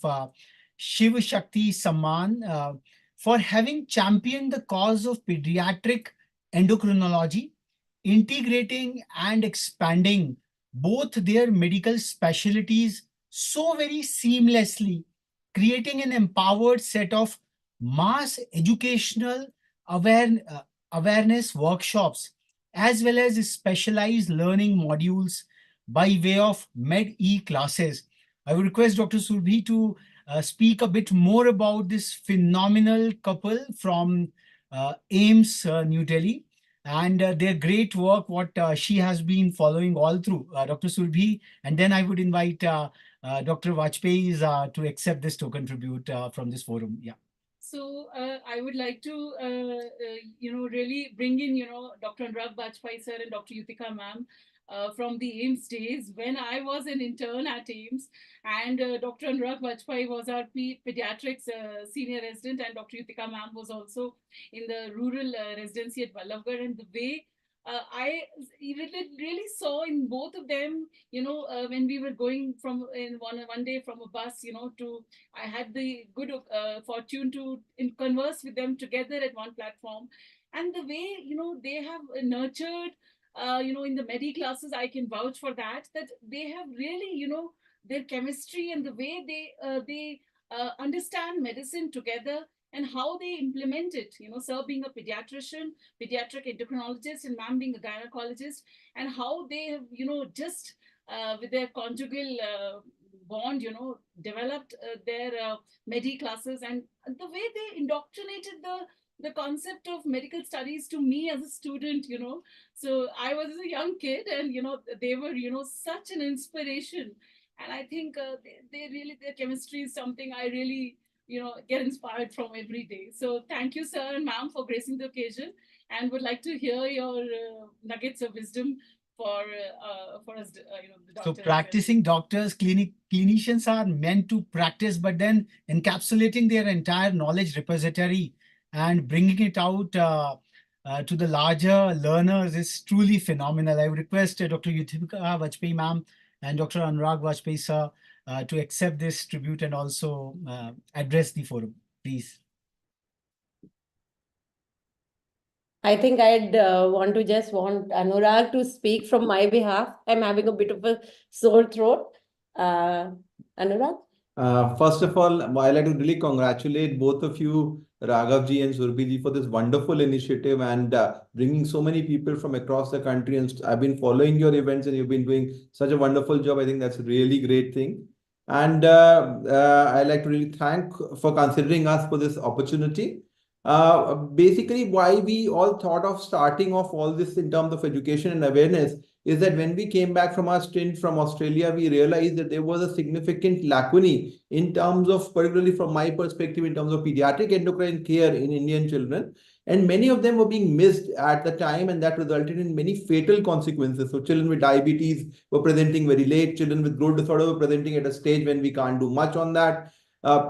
ShivShakti Samman for having championed the cause of pediatric endocrinology, integrating and expanding both their medical specialties so very seamlessly, creating an empowered set of mass educational awareness workshops, as well as specialized learning modules by way of Med-E classes. I would request Dr. Surbhi to speak a bit more about this phenomenal couple from AIMS, New Delhi, and their great work, what she has been following all through. Dr. Surbhi, and then I would invite Dr. Vajpayee to accept this token tribute from this forum. Yeah. So I would like to, really bring in, Dr. Anurag Vajpayee sir and Dr. Yuthika ma'am from the AIMS days when I was an intern at AIMS, and Dr. Anurag Vajpayee was our pediatrics senior resident, and Dr. Yuthika ma'am was also in the rural residency at Vallabhgarh, and the way I really saw in both of them, when we were going from in one day from a bus, to, I had the good fortune to converse with them together at one platform, and the way, they have nurtured, in the Medi classes, I can vouch for that they have really, their chemistry and the way they understand medicine together and how they implement it, sir being a pediatrician, pediatric endocrinologist, and ma'am being a gynecologist, and how they have, just with their conjugal bond, developed their Medi classes, and the way they indoctrinated the concept of medical studies to me as a student, So I was a young kid, and, they were, such an inspiration. And I think they really, their chemistry is something I really, get inspired from every day. So thank you, sir and ma'am, for gracing the occasion, and would like to hear your nuggets of wisdom for us, the So doctors. practicing doctors, clinicians are meant to practice, but then encapsulating their entire knowledge repository and bringing it out to the larger learners is truly phenomenal. I would request Dr. Yuthika Vajpayee ma'am and Dr. Anurag Vajpayee sir to accept this tribute and also address the forum, please. I think I'd want Anurag to speak from my behalf. I'm having a bit of a sore throat. Anurag? First of all, I'd like to really congratulate both of you, Raghavji and Surbhi, for this wonderful initiative and bringing so many people from across the country. And I've been following your events and you've been doing such a wonderful job. I think that's a really great thing. And I'd like to really thank for considering us for this opportunity. Basically, why we all thought of starting off all this in terms of education and awareness is that when we came back from our stint from Australia, we realized that there was a significant lacunae in terms of, particularly from my perspective, in terms of pediatric endocrine care in Indian children. And many of them were being missed at the time, and that resulted in many fatal consequences. So children with diabetes were presenting very late, children with growth disorder were presenting at a stage when we can't do much on that.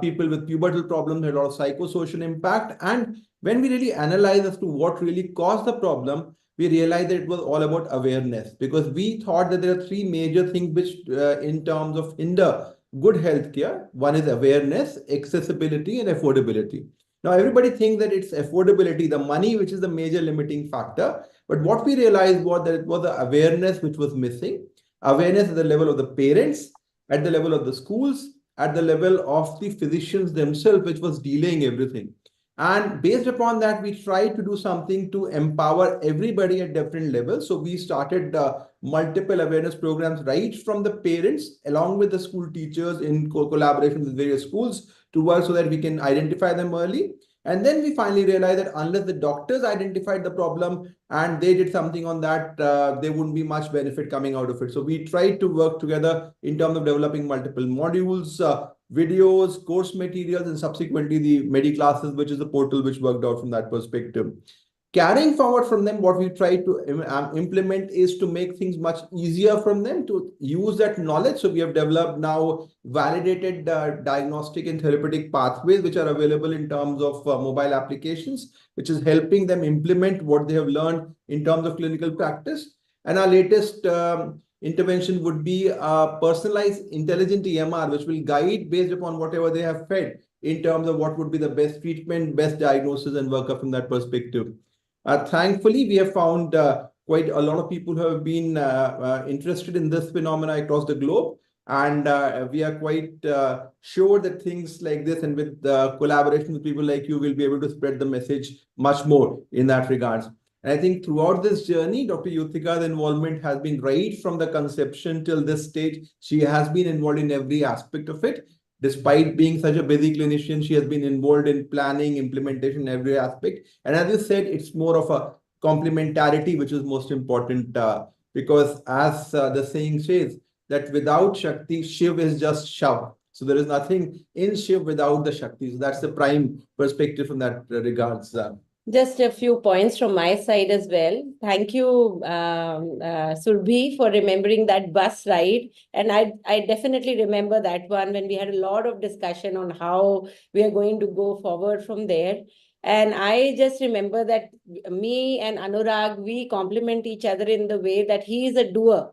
People with pubertal problems had a lot of psychosocial impact. And when we really analyze as to what really caused the problem, we realized that it was all about awareness, because we thought that there are three major things which in terms of hinder good healthcare. One is awareness, accessibility, and affordability. Now, everybody thinks that it's affordability, the money, which is the major limiting factor. But what we realized was that it was the awareness which was missing. Awareness at the level of the parents, at the level of the schools, at the level of the physicians themselves, which was delaying everything. And based upon that, we tried to do something to empower everybody at different levels. So we started multiple awareness programs right from the parents, along with the school teachers in collaboration with various schools, to work so that we can identify them early. And then we finally realized that unless the doctors identified the problem and they did something on that, there wouldn't be much benefit coming out of it. So we tried to work together in terms of developing multiple modules, videos, course materials, and subsequently the Medi-classes, which is a portal which worked out from that perspective. Carrying forward from them, what we try to implement is to make things much easier from them to use that knowledge. So we have developed now validated diagnostic and therapeutic pathways, which are available in terms of mobile applications, which is helping them implement what they have learned in terms of clinical practice. And our latest intervention would be a personalized intelligent EMR, which will guide based upon whatever they have fed in terms of what would be the best treatment, best diagnosis, and workup from that perspective. Thankfully, we have found quite a lot of people who have been interested in this phenomena across the globe. And we are quite sure that things like this and with collaboration with people like you will be able to spread the message much more in that regards. And I think throughout this journey, Dr. Yuthika's involvement has been right from the conception till this stage. She has been involved in every aspect of it. Despite being such a busy clinician, she has been involved in planning, implementation, every aspect. And as you said, it's more of a complementarity, which is most important because as the saying says, that without Shakti, Shiv is just Shav. So there is nothing in Shiv without the Shakti. So that's the prime perspective from that regards. Just a few points from my side as well. Thank you, Surbhi, for remembering that bus ride. And I definitely remember that one when we had a lot of discussion on how we are going to go forward from there. And I just remember that me and Anurag, we complement each other in the way that he is a doer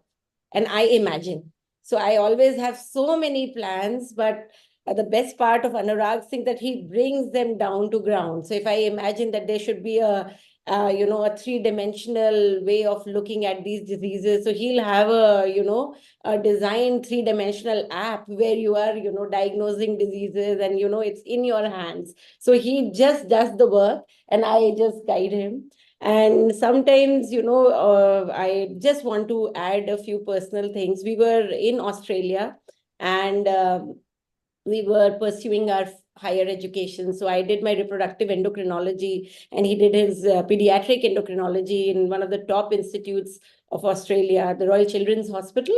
and I imagine. So I always have so many plans, but the best part of Anurag's thing that he brings them down to ground. So if I imagine that there should be a three-dimensional way of looking at these diseases, so he'll have a designed three-dimensional app where you are, diagnosing diseases and, it's in your hands. So he just does the work and I just guide him. And sometimes, I just want to add a few personal things. We were in Australia and we were pursuing our higher education. So I did my reproductive endocrinology and he did his pediatric endocrinology in one of the top institutes of Australia, the Royal Children's Hospital.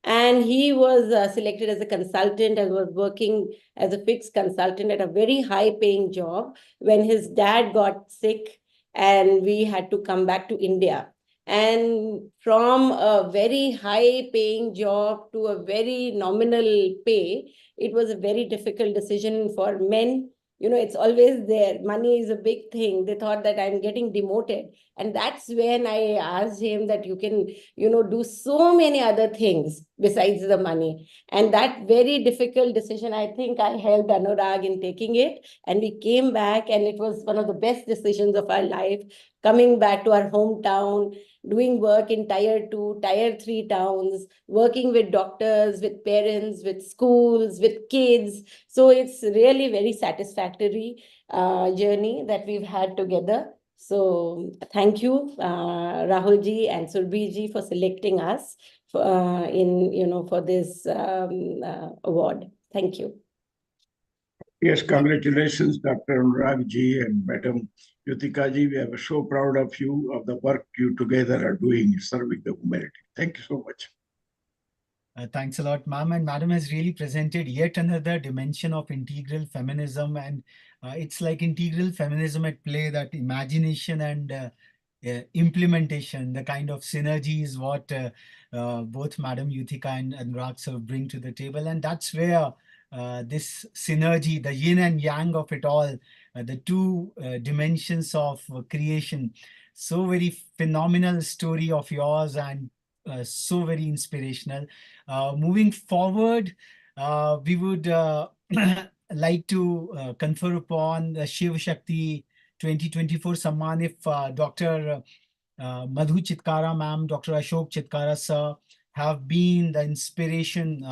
And he was selected as a consultant and was working as a fixed consultant at a very high paying job when his dad got sick and we had to come back to India. And from a very high paying job to a very nominal pay, it was a very difficult decision for men. You know, it's always there. Money is a big thing. They thought that I'm getting demoted. And that's when I asked him that you can, you know, do so many other things besides the money. And that very difficult decision, I think I helped Anurag in taking it. And we came back, and it was one of the best decisions of our life, coming back to our hometown, doing work in tier 2, tier 3 towns, working with doctors, with parents, with schools, with kids. So it's really very satisfactory journey that we've had together. So thank you, Rahul ji and Surbhi ji, for selecting us for this award. Thank you. Yes, congratulations, Dr. Anurag ji and Madam Yutika ji. We are so proud of you, of the work you together are doing, serving the humanity. Thank you so much. Thanks a lot, ma'am. And madam has really presented yet another dimension of integral feminism. And it's like integral feminism at play, that imagination and implementation, the kind of synergy is what both Madam Yuthika and Anurag sir bring to the table. And that's where this synergy, the yin and yang of it all, the two dimensions of creation, so very phenomenal story of yours, and so very inspirational. Moving forward, we would like to confer upon the ShivShakti 2024 Samman if Dr. Madhu Chitkara ma'am, Dr. Ashok Chitkara sir have been the inspiration,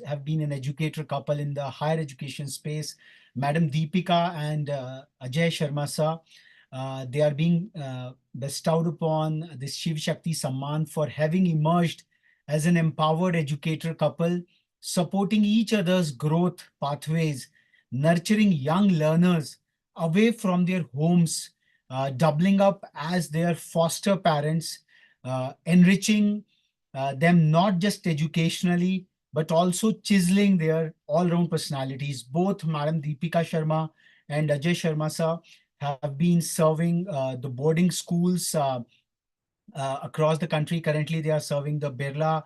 have been an educator couple in the higher education space. Madam Deepika and Ajay Sharma sir, they are being bestowed upon this ShivShakti Samman for having emerged as an empowered educator couple, supporting each other's growth pathways, nurturing young learners away from their homes, doubling up as their foster parents, enriching them not just educationally, but also chiseling their all-round personalities. Both Madam Deepika Sharma and Ajay Sharma sir have been serving the boarding schools across the country. Currently, they are serving the Birla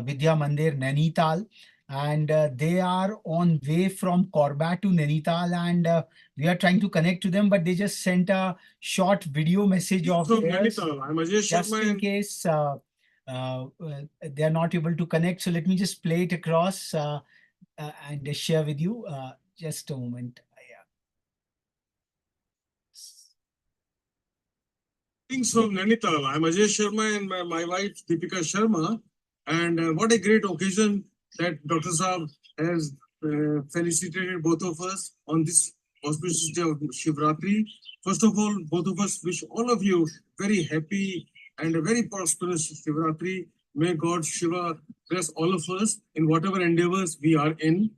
Vidya Mandir, Nainital, and they are on way from Korba to Nainital, and we are trying to connect to them, but they just sent a short video message of theirs, just in case they are not able to connect. So let me just play it across and share with you. Just a moment. Greetings from Nainital. I'm Ajay Sharma and my wife Deepika Sharma. And what a great occasion that Dr. Saab has felicitated both of us on this auspicious day of Shivratri. First of all, both of us wish all of you very happy and a very prosperous Shivratri. May God Shiva bless all of us in whatever endeavors we are in.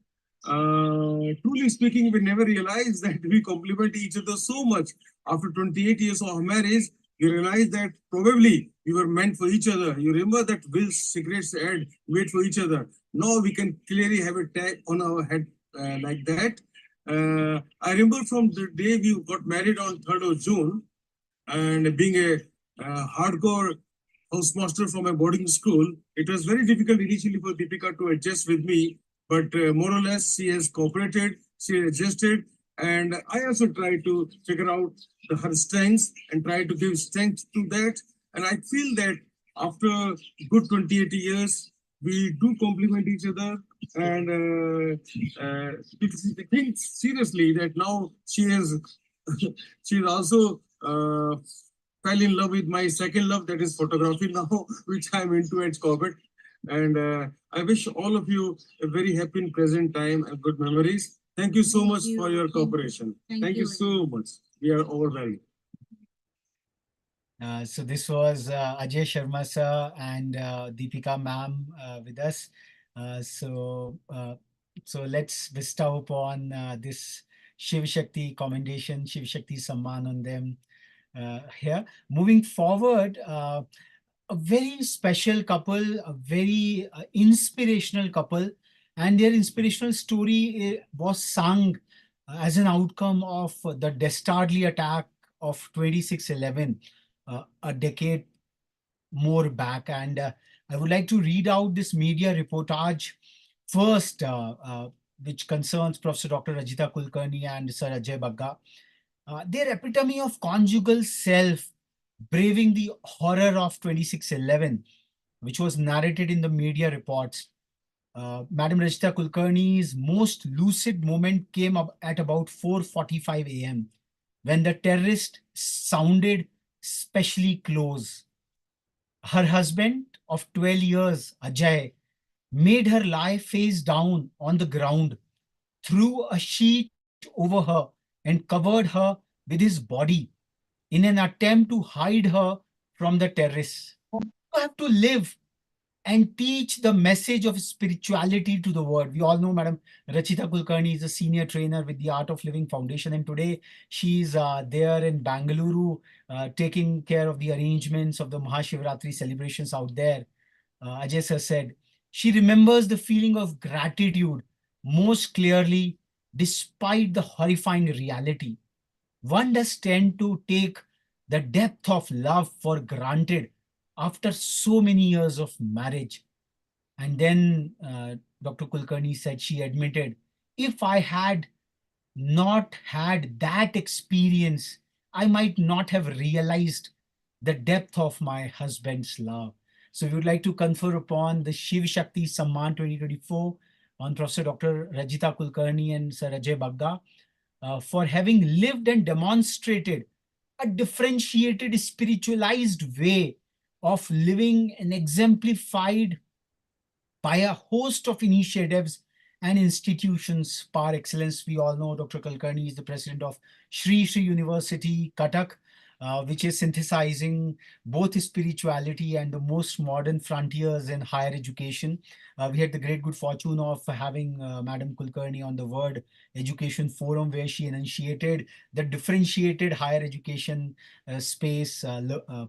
Truly speaking, we never realized that we complement each other so much. After 28 years of marriage, we realized that probably we were meant for each other. You remember that Will's cigarettes ad made for each other. Now we can clearly have a tag on our head like that. I remember from the day we got married on 3rd of June, and being a hardcore housemaster from a boarding school, it was very difficult initially for Deepika to adjust with me, but more or less she has cooperated, she adjusted, and I also tried to figure out her strengths and try to give strength to that. And I feel that after good 28 years, we do complement each other. And we think seriously that now she has she's also fell in love with my second love, that is photography now, which I'm into at corporate. And I wish all of you a very happy and pleasant time and good memories. Thank you so much for your cooperation. Thank you so much. We are overwhelmed. So this was Ajay Sharma sir and Deepika ma'am with us. So let's bestow upon this ShivShakti commendation, ShivShakti Samman on them here. Moving forward, a very special couple, a very inspirational couple, and their inspirational story was sung as an outcome of the dastardly attack of 26/11, a decade more back. And I would like to read out this media reportage first, which concerns Professor Dr. Rajita Kulkarni and Sir Ajay Bagga. Their epitome of conjugal self, braving the horror of 2611, which was narrated in the media reports. Madam Rajita Kulkarni's most lucid moment came up at about 4:45 a.m. when the terrorist sounded specially close. Her husband of 12 years, Ajay, made her lie face down on the ground, threw a sheet over her, and covered her with his body in an attempt to hide her from the terrorists. You have to live and teach the message of spirituality to the world. We all know Madam Rachita Kulkarni is a senior trainer with the Art of Living Foundation, and today she's there in Bangalore taking care of the arrangements of the Mahashivratri celebrations out there. Ajay sir said, she remembers the feeling of gratitude most clearly despite the horrifying reality. One does tend to take the depth of love for granted after so many years of marriage. And then Dr. Kulkarni said she admitted, if I had not had that experience, I might not have realized the depth of my husband's love. So we would like to confer upon the ShivShakti Samman 2024 on Professor Dr. Rajita Kulkarni and Sir Ajay Bagga for having lived and demonstrated a differentiated, spiritualized way of living and exemplified by a host of initiatives and institutions par excellence. We all know Dr. Kulkarni is the president of Stree University, Cuttack, which is synthesizing both spirituality and the most modern frontiers in higher education. We had the great good fortune of having Madam Kulkarni on the World Education Forum, where she enunciated the differentiated higher education space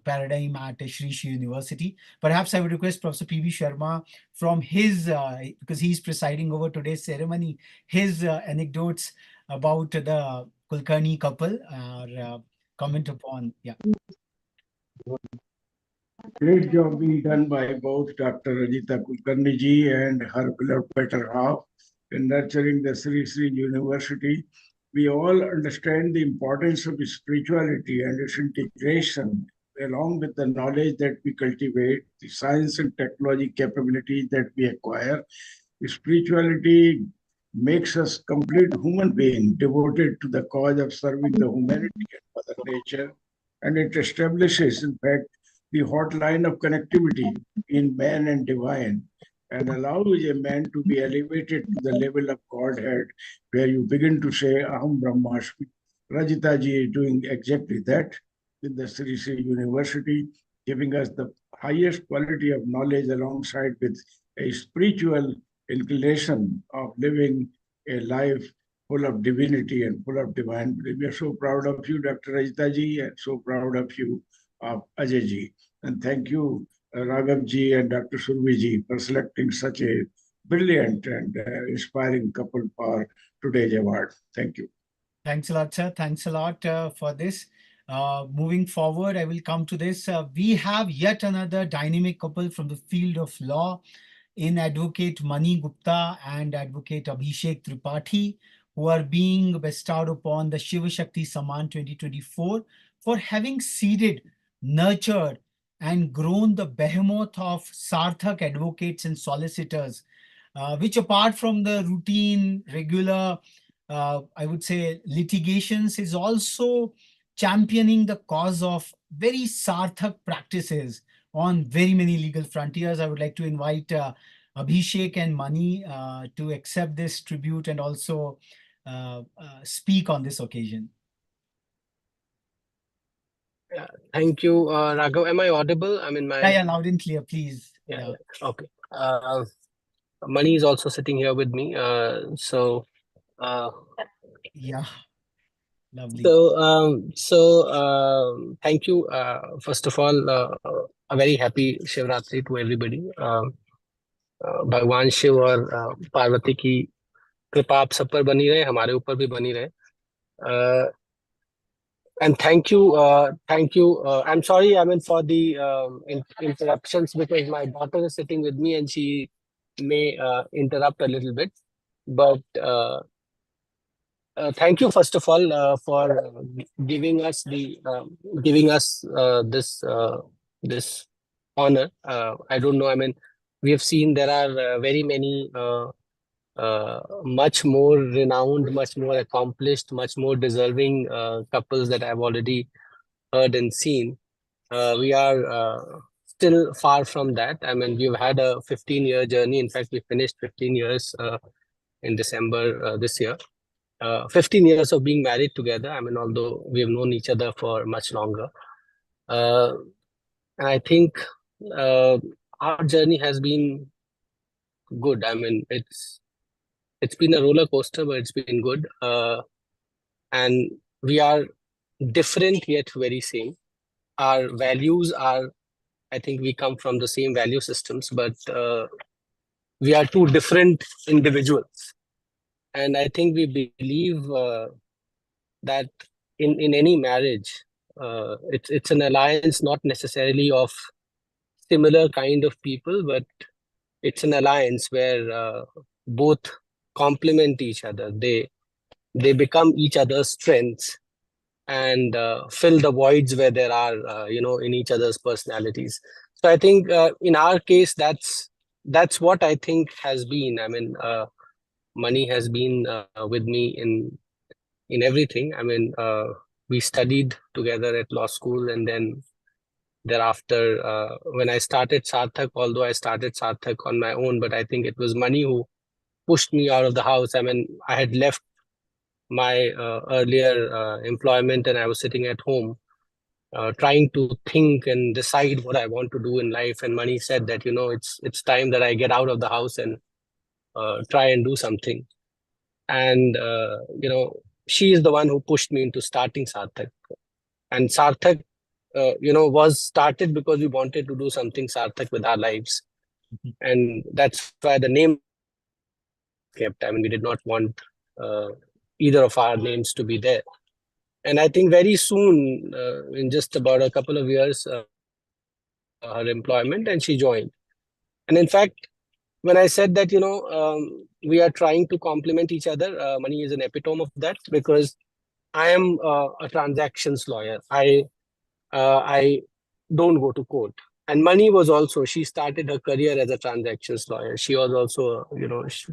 paradigm at Stree University. Perhaps I would request Professor P.V. Sharma from his, because he's presiding over today's ceremony, his anecdotes about the Kulkarni couple or comment upon. Yeah. Great job being done by both Dr. Rajita Kulkarni ji and her beloved better half in nurturing the Sri Sri University. We all understand the importance of spirituality and its integration, along with the knowledge that we cultivate, the science and technology capabilities that we acquire. Spirituality makes us complete human being devoted to the cause of serving the humanity and Mother Nature, and it establishes, in fact, the hotline of connectivity in man and divine, and allows a man to be elevated to the level of Godhead, where you begin to say, Aham Brahmasmi. Rajita ji is doing exactly that in the Sri Sri University, giving us the highest quality of knowledge alongside with a spiritual inclination of living a life full of divinity and full of divine. We are so proud of you, Dr. Rajita ji, and so proud of you, Ajay ji. And thank you, Raghav ji and Dr. Survi ji, for selecting such a brilliant and inspiring couple for today's award. Thank you. Thanks a lot, sir. Thanks a lot for this. Moving forward, I will come to this. We have yet another dynamic couple from the field of law in Advocate Mani Gupta and Advocate Abhishek Tripathi, who are being bestowed upon the ShivShakti Samman 2024 for having seeded, nurtured, and grown the behemoth of Sarthak advocates and solicitors, which apart from the routine, regular, I would say, litigations, is also championing the cause of very Sarthak practices on very many legal frontiers. I would like to invite Abhishek and Mani to accept this tribute and also speak on this occasion. Thank you, Raghav. Am I audible? I mean, Yeah, loud and clear, please. Yeah. Okay. Mani is also sitting here with me. Yeah. Lovely. Thank you. First of all, a very happy Shivratri to everybody. भगवान शिव और पार्वती की कृपा आप सब पर बनी रहे, हमारे ऊपर भी बनी रहे. And thank you, thank you. I'm sorry, I mean, for the interruptions, because my daughter is sitting with me and she may interrupt a little bit. But thank you, first of all, for giving us this honor. I don't know. I mean, we have seen there are very many much more renowned, much more accomplished, much more deserving couples that I've already heard and seen. We are still far from that. I mean, we've had a 15-year journey. In fact, we finished 15 years in December this year. 15 years of being married together. I mean, although we have known each other for much longer. And I think our journey has been good. I mean, it's been a roller coaster, but it's been good. And we are different yet very same. Our values are, I think we come from the same value systems, but we are two different individuals. And I think we believe that in any marriage, it's an alliance not necessarily of similar kind of people, but it's an alliance where both complement each other. They become each other's strengths and fill the voids where there are, in each other's personalities. So I think in our case, that's what I think has been. I mean, money has been with me in everything. I mean, we studied together at law school, and then thereafter, when I started Sarthak, although I started Sarthak on my own, but I think it was money who pushed me out of the house. I mean, I had left my earlier employment and I was sitting at home trying to think and decide what I want to do in life. And money said that, it's time that I get out of the house and try and do something. And, she is the one who pushed me into starting Sarthak. And Sarthak, was started because we wanted to do something Sarthak with our lives. And that's why the name kept. I mean, we did not want either of our names to be there. And I think very soon, in just about a couple of years, her employment, and she joined. And in fact, when I said that, we are trying to complement each other, money is an epitome of that, because I am a transactions lawyer. I don't go to court. And money was also, she started her career as a transactions lawyer. She was also,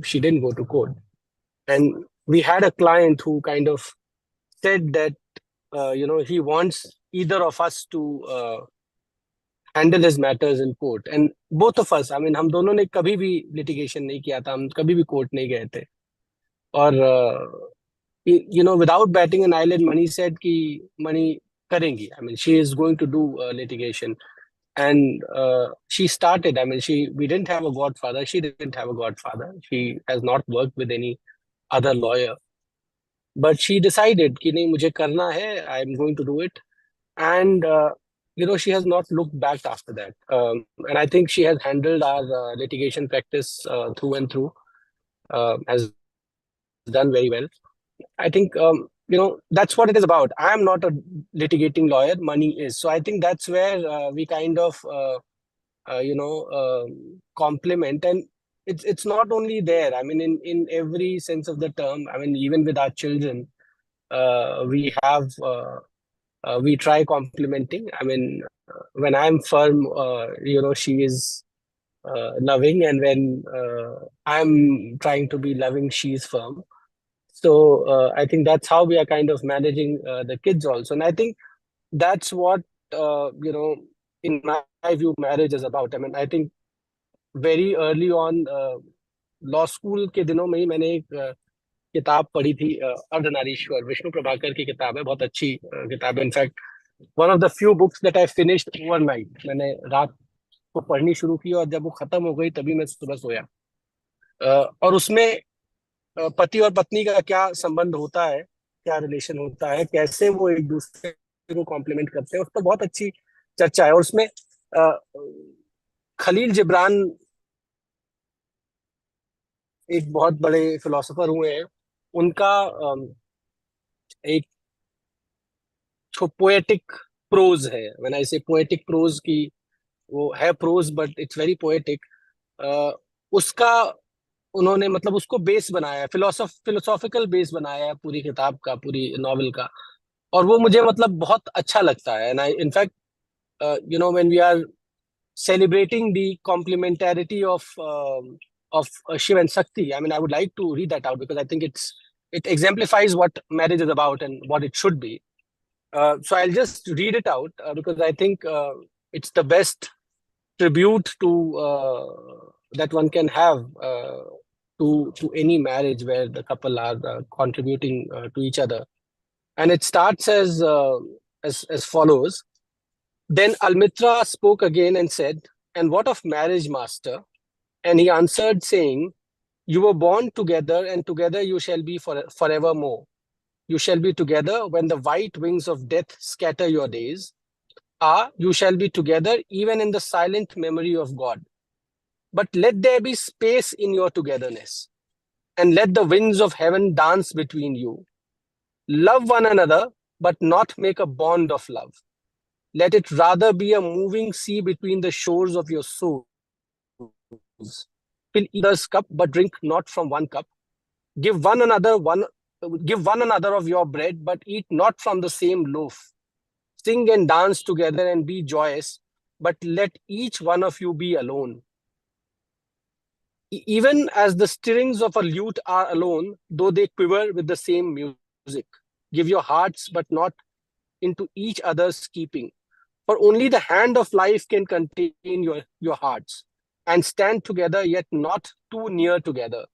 she didn't go to court. And we had a client who kind of said that, he wants either of us to handle his matters in court. And both of us, I mean, हम दोनों ने कभी भी litigation नहीं किया था, हम कभी भी court नहीं गए थे. और without batting an eyelid, Mani said कि Mani करेंगी. I mean, she is going to do litigation. And she started, I mean, we didn't have a godfather. She didn't have a godfather. She has not worked with any other lawyer. But she decided कि नहीं मुझे करना है, I'm going to do it. And she has not looked back after that. And I think she has handled our litigation practice through and through, has done very well. I think, that's what it is about. I am not a litigating lawyer, money is. So I think that's where we kind of, complement. And it's not only there. I mean, in every sense of the term, I mean, even with our children, we have, we try complementing. I mean, when I'm firm, she is loving. And when I'm trying to be loving, she's firm. So I think that's how we are kind of managing the kids also. And I think that's what, in my view, marriage is about. I mean, I think very early on, law school के दिनों में ही मैंने एक किताब पढ़ी थी, अर्धनारीश्वर, विष्णु प्रभाकर की किताब है, बहुत अच्छी किताब है. In fact one of the few books that I finished overnight. मैंने रात को पढ़नी शुरू की और जब वो खत्म हो गई तभी मैं सुबह सोया. और उसमें पति और पत्नी का क्या संबंध होता है, क्या रिलेशन होता है, कैसे वो एक दूसरे को कॉम्प्लीमेंट करते हैं, उस पर बहुत अच्छी चर्चा है. और उसमें खलील जिब्रान एक बहुत बड़े फिलोसोफर हुए हैं, उनका एक poetic prose है. When I say poetic prose की वो है prose but it's very poetic. उसका उन्होंने मतलब उसको बेस बनाया, फिलोसॉफिकल बेस बनाया है पूरी किताब का, पूरी नॉवेल का, और वो मुझे मतलब बहुत अच्छा लगता है. And I in fact when we are celebrating the complementarity of Shiv and Shakti, I mean, I would like to read that out because I think it exemplifies what marriage is about and what it should be. So I'll just read it out because I think it's the best tribute to that one can have to any marriage where the couple are contributing to each other. And it starts as follows. Then Almitra spoke again and said, "And what of marriage, master?" And he answered, saying, "You were born together, and together you shall be forevermore. You shall be together when the white wings of death scatter your days. You shall be together even in the silent memory of God. But let there be space in your togetherness, and let the winds of heaven dance between you. Love one another, but not make a bond of love. Let it rather be a moving sea between the shores of your souls. Fill either's cup, but drink not from one cup. Give one another of your bread, but eat not from the same loaf. Sing and dance together and be joyous, but let each one of you be alone. Even as the strings of a lute are alone, though they quiver with the same music. Give your hearts, but not into each other's keeping. For only the hand of life can contain your hearts, and stand together, yet not too near together.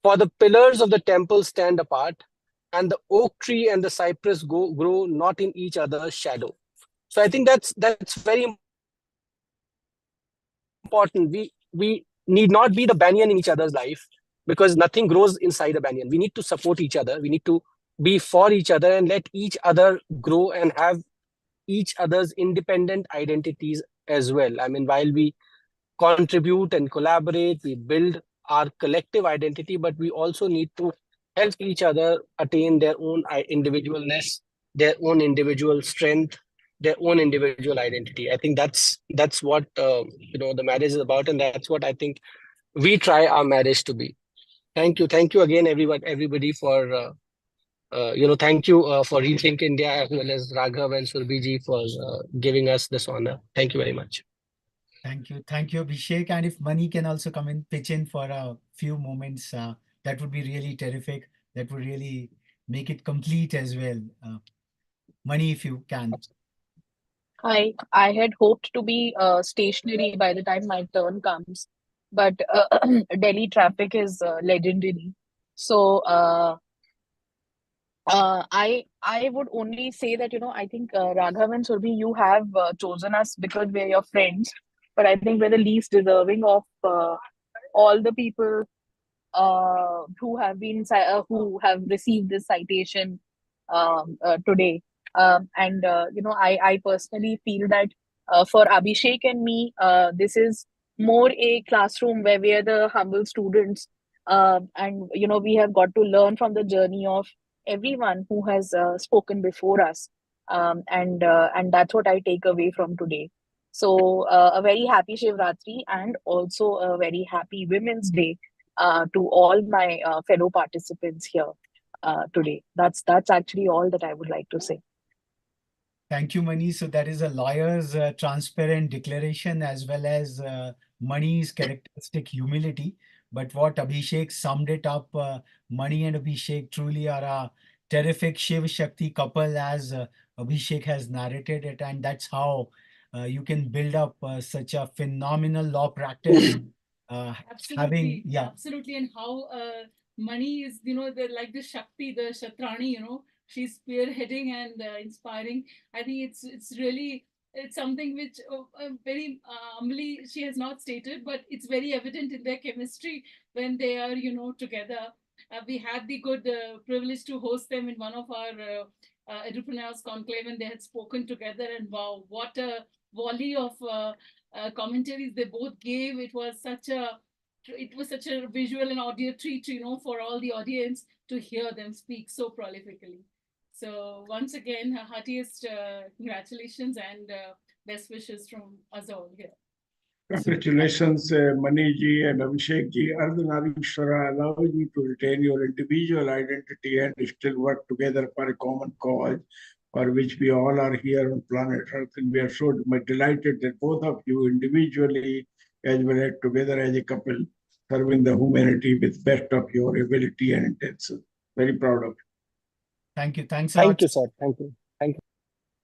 For the pillars of the temple stand apart, and the oak tree and the cypress grow not in each other's shadow." So I think that's very important. We need not be the banyan in each other's life, because nothing grows inside a banyan. We need to support each other. We need to be for each other and let each other grow and have each other's independent identities as well. I mean, while we contribute and collaborate, we build our collective identity, but we also need to help each other attain their own individualness, their own individual strength, their own individual identity. I think that's what the marriage is about, and that's what I think we try our marriage to be. Thank you again, everybody for thank you for Rethink India as well as Raghav and Surbhi for giving us this honor. Thank you very much. Thank you, Abhishek. And if Mani can also come in, pitch in for a few moments, that would be really terrific. That would really make it complete as well. Mani, if you can. Hi, I had hoped to be stationary by the time my turn comes, but Delhi traffic is legendary. So I would only say that I think Raghav and Surbhi, you have chosen us because we're your friends, but I think we're the least deserving of all the people who have received this citation today. I personally feel that for Abhishek and me, this is more a classroom where we are the humble students, and we have got to learn from the journey of everyone who has spoken before us, and that's what I take away from today. So a very happy Shivratri and also a very happy Women's Day to all my fellow participants here today. That's actually all that I would like to say. Thank you, Mani. So that is a lawyer's transparent declaration as well as Mani's characteristic humility. But what Abhishek summed it up, Mani and Abhishek truly are a terrific ShivShakti couple as Abhishek has narrated it. And that's how you can build up such a phenomenal law practice. Absolutely. Yeah. Absolutely. And how Mani is, like the Shakti, the Shatrani, she's spearheading and inspiring. I think it's something which very humbly she has not stated, but it's very evident in their chemistry when they are, together. We had the good privilege to host them in one of our entrepreneurs conclave, and they had spoken together, and wow, what a volley of commentaries they both gave. It was such a visual and audio treat, for all the audience to hear them speak so prolifically. So once again, heartiest congratulations and best wishes from us all here. Congratulations, Mani ji and Abhishek ji. Ardhanarishwara allows you to retain your individual identity and still work together for a common cause, for which we all are here on planet Earth. And we are so delighted that both of you individually as well as together as a couple serving the humanity with best of your ability and intention. Very proud of you. Thank you. Thanks a lot. Thank you, sir. Thank you. Thank you.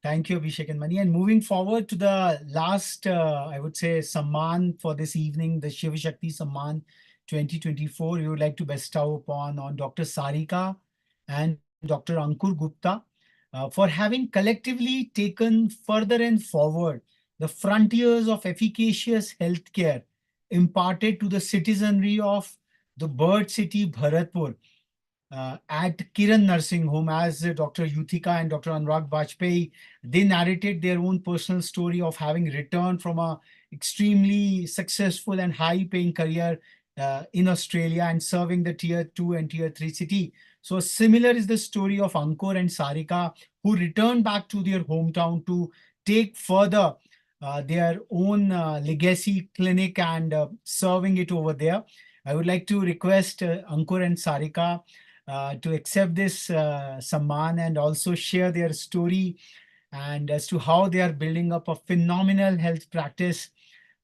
Thank you, Abhishek and Mani. And moving forward to the last, I would say, Samman for this evening, the ShivShakti Samman 2024, we would like to bestow upon on Dr. Sarika and Dr. Ankur Gupta for having collectively taken further and forward the frontiers of efficacious healthcare imparted to the citizenry of the bird city Bharatpur at Kiran Nursing Home, as Dr. Yuthika and Dr. Anurag Bajpayee, they narrated their own personal story of having returned from a extremely successful and high-paying career in Australia and serving the Tier 2 and Tier 3 city. So similar is the story of Ankur and Sarika, who returned back to their hometown to take further their own legacy clinic and serving it over there. I would like to request Ankur and Sarika to accept this Samman and also share their story and as to how they are building up a phenomenal health practice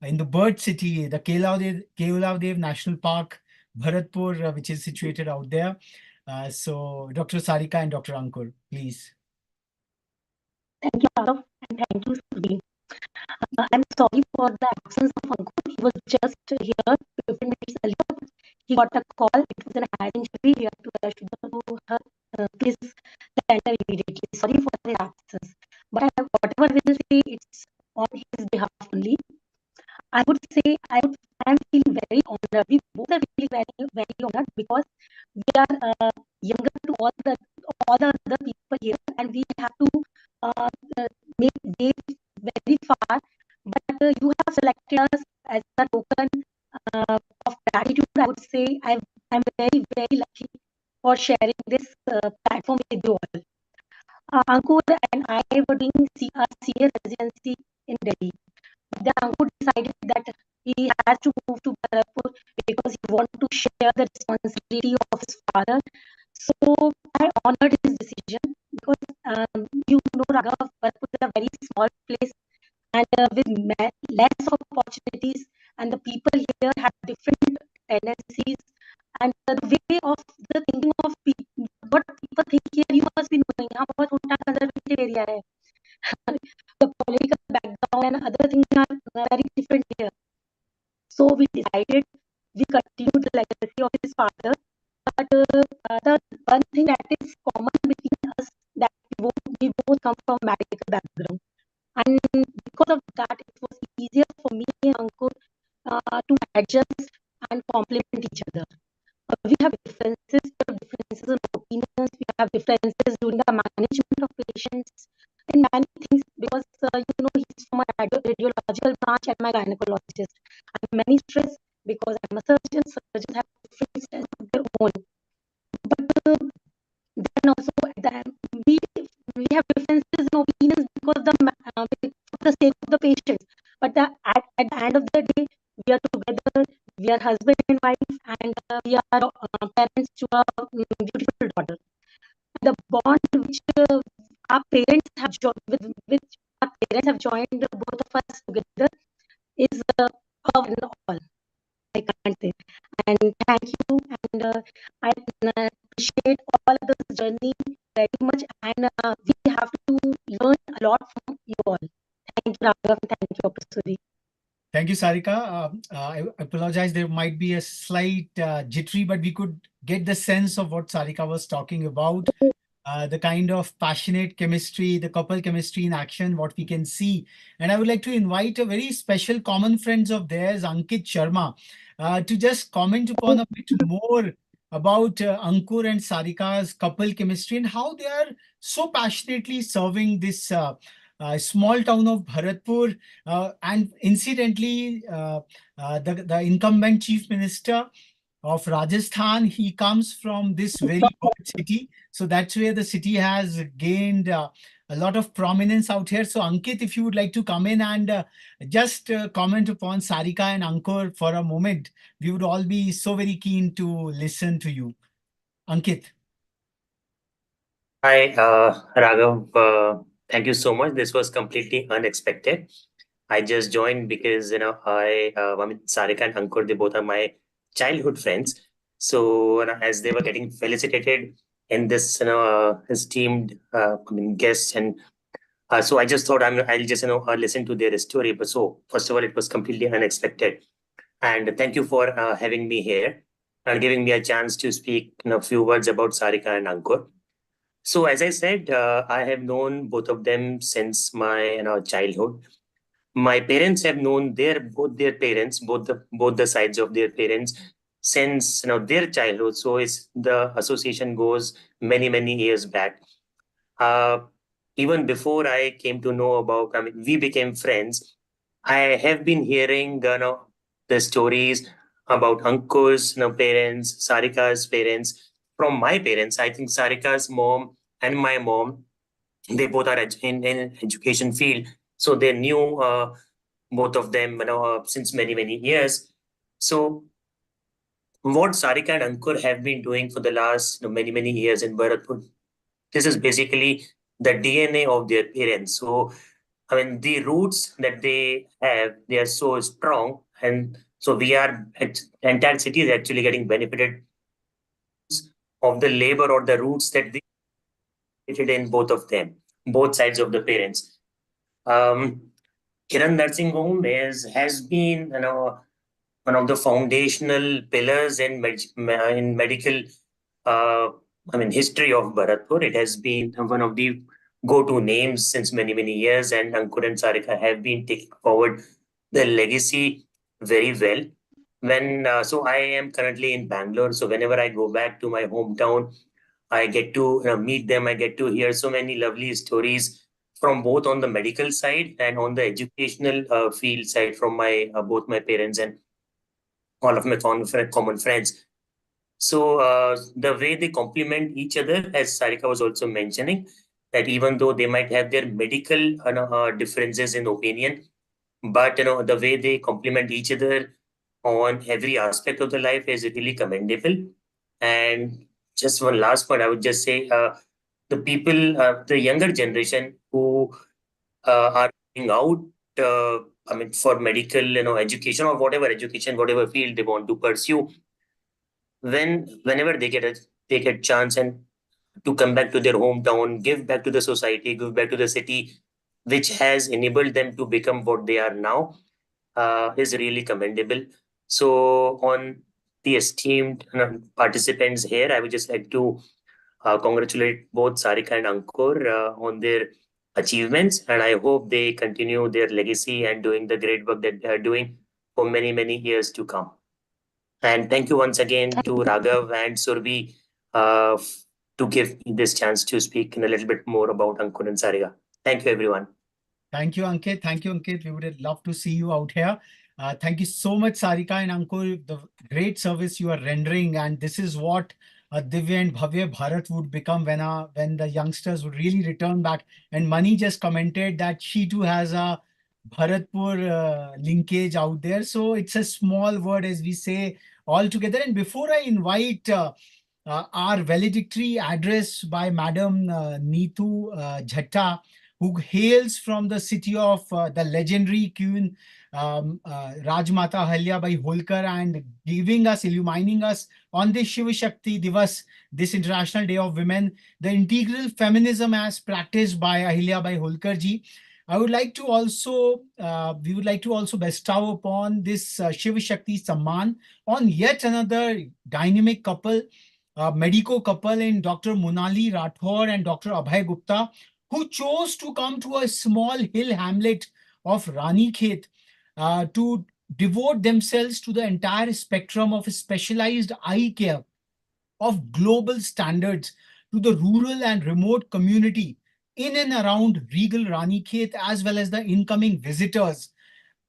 in the bird city, the Keoladeo National Park, Bharatpur, which is situated out there. So Dr. Sarika and Dr. Ankur, please. Thank you, Raghav, and thank you, Surbhi. I'm sorry for the absence of Ankur. He was just here 15 minutes earlier. He got a call. It was an eye injury. We have to rush to her. Please tender immediately. Sorry for the absence. But whatever we will say, it's on his behalf only. I would say I am feeling very honored. We both are feeling very honored because we are younger to all the other people here, and we have to make way very far. But you have selected us as a token of gratitude. I would say I'm very lucky for sharing this platform with you all. Ankur and I were doing a senior residency in Delhi. Then Ankur decided that he has to move to Bharatpur because he wanted to share the responsibility of his father. So I honored his decision because you know, Raghav, Bharatpur is a very small place and with less opportunities, and the people here have different tendencies, and the way of the thinking of people, what people think here, you must be knowing how much conservative area hai. The political background and other things are very different here. So we decided we continue the legacy of his father, but the one thing that is common between us that we both come from medical background. And because of that, it was easier for me and Ankur to adjust and complement each other. We have differences in opinions, we have differences during the management of patients in many things because you know, he's from a radiological branch and my gynecologist. I have many stress because I'm a surgeon. Surgeons have different stress of their own. But then also we have differences in opinions because for the sake of the patients. But at the end of the day, we are together. We are husband and wife, and we are parents to a beautiful daughter. And the bond which our parents have joined both of us together is love and all. I can't say. And thank you, and I appreciate all of this journey very much, and we have to learn a lot from you all. Thank you, Raghav, and thank you, Apasuri. Thank you, Sarika. I apologize. There might be a slight jittery, but we could get the sense of what Sarika was talking about. The kind of passionate chemistry, the couple chemistry in action, what we can see. And I would like to invite a very special common friends of theirs, Ankit Sharma, to just comment upon a bit more about Ankur and Sarika's couple chemistry and how they are so passionately serving this small town of Bharatpur, and incidentally, the incumbent chief minister of Rajasthan. He comes from this very good city. So that's where the city has gained a lot of prominence out here. So Ankit, if you would like to come in and just comment upon Sarika and Ankur for a moment, we would all be so very keen to listen to you. Ankit. Hi, Raghav. Thank you so much. This was completely unexpected. I just joined because I mean, Sarika and Ankur, they both are my childhood friends. So as they were getting felicitated in this esteemed guests, and so I just thought I'll just listen to their story. But so first of all, it was completely unexpected, and thank you for having me here and giving me a chance to speak a few words about Sarika and Ankur. So as I said, I have known both of them since my childhood. My parents have known both their parents, both the sides of their parents, since their childhood. So it's the association goes many years back. Uh, Even before I came to know about, I mean, we became friends. I have been hearing the stories about Ankur's parents, Sarika's parents, from my parents. I think Sarika's mom and my mom, they both are in education field, so they knew both of them since many years. So what Sarika and Ankur have been doing for the last many years in Bharatpur, this is basically the DNA of their parents. So I mean, the roots that they have, they are so strong, and so entire city is actually getting benefited of the labor or the roots that they created in both of them, both sides of the parents. Um, Kiran Nursing Home has been one of the foundational pillars in medical I mean history of Bharatpur. It has been one of the go-to names since many years, and Ankur and Sarika have been taking forward the legacy very well. So I am currently in Bangalore, so whenever I go back to my hometown, I get to meet them. I get to hear so many lovely stories from both on the medical side and on the educational field side from my both my parents and all of my common friends. So the way they complement each other, as Sarika was also mentioning, that even though they might have their medical differences in opinion, but the way they complement each other on every aspect of the life is really commendable. And just one last point, I would just say the people, the younger generation who are going out, I mean, for medical, education or whatever education, whatever field they want to pursue, whenever they get chance and to come back to their hometown, give back to the society, give back to the city, which has enabled them to become what they are now, is really commendable. So, on the esteemed participants here, I would just like to congratulate both Sarika and Ankur on their achievements, and I hope they continue their legacy and doing the great work that they are doing for many years to come. And thank you once again to Raghav and Surbi to give me this chance to speak in a little bit more about Ankur and Sarika. Thank you, everyone. Thank you, Ankit. Thank you, Ankit. We would love to see you out here. Thank you so much, Sarika and Ankur, the great service you are rendering. And this is what Divya and Bhavya Bharat would become when the youngsters would really return back. And Mani just commented that she too has a Bharatpur linkage out there. So it's a small word, as we say, all together. And before I invite our valedictory address by Madam Neetu Jhatta, who hails from the city of the legendary Queen Rajmata Ahalyabai Holkar, and giving us, illumining us on this ShivShakti Divas, this International Day of Women, the integral feminism as practiced by Ahilyabai Holkar ji. I would like to also, we would like to also bestow upon this ShivShakti Samman on yet another dynamic couple, medico couple in Dr. Monali Rathore and Dr. Abhay Gupta, who chose to come to a small hill hamlet of Ranikhet to devote themselves to the entire spectrum of specialized eye care of global standards to the rural and remote community in and around regal Ranikhet, as well as the incoming visitors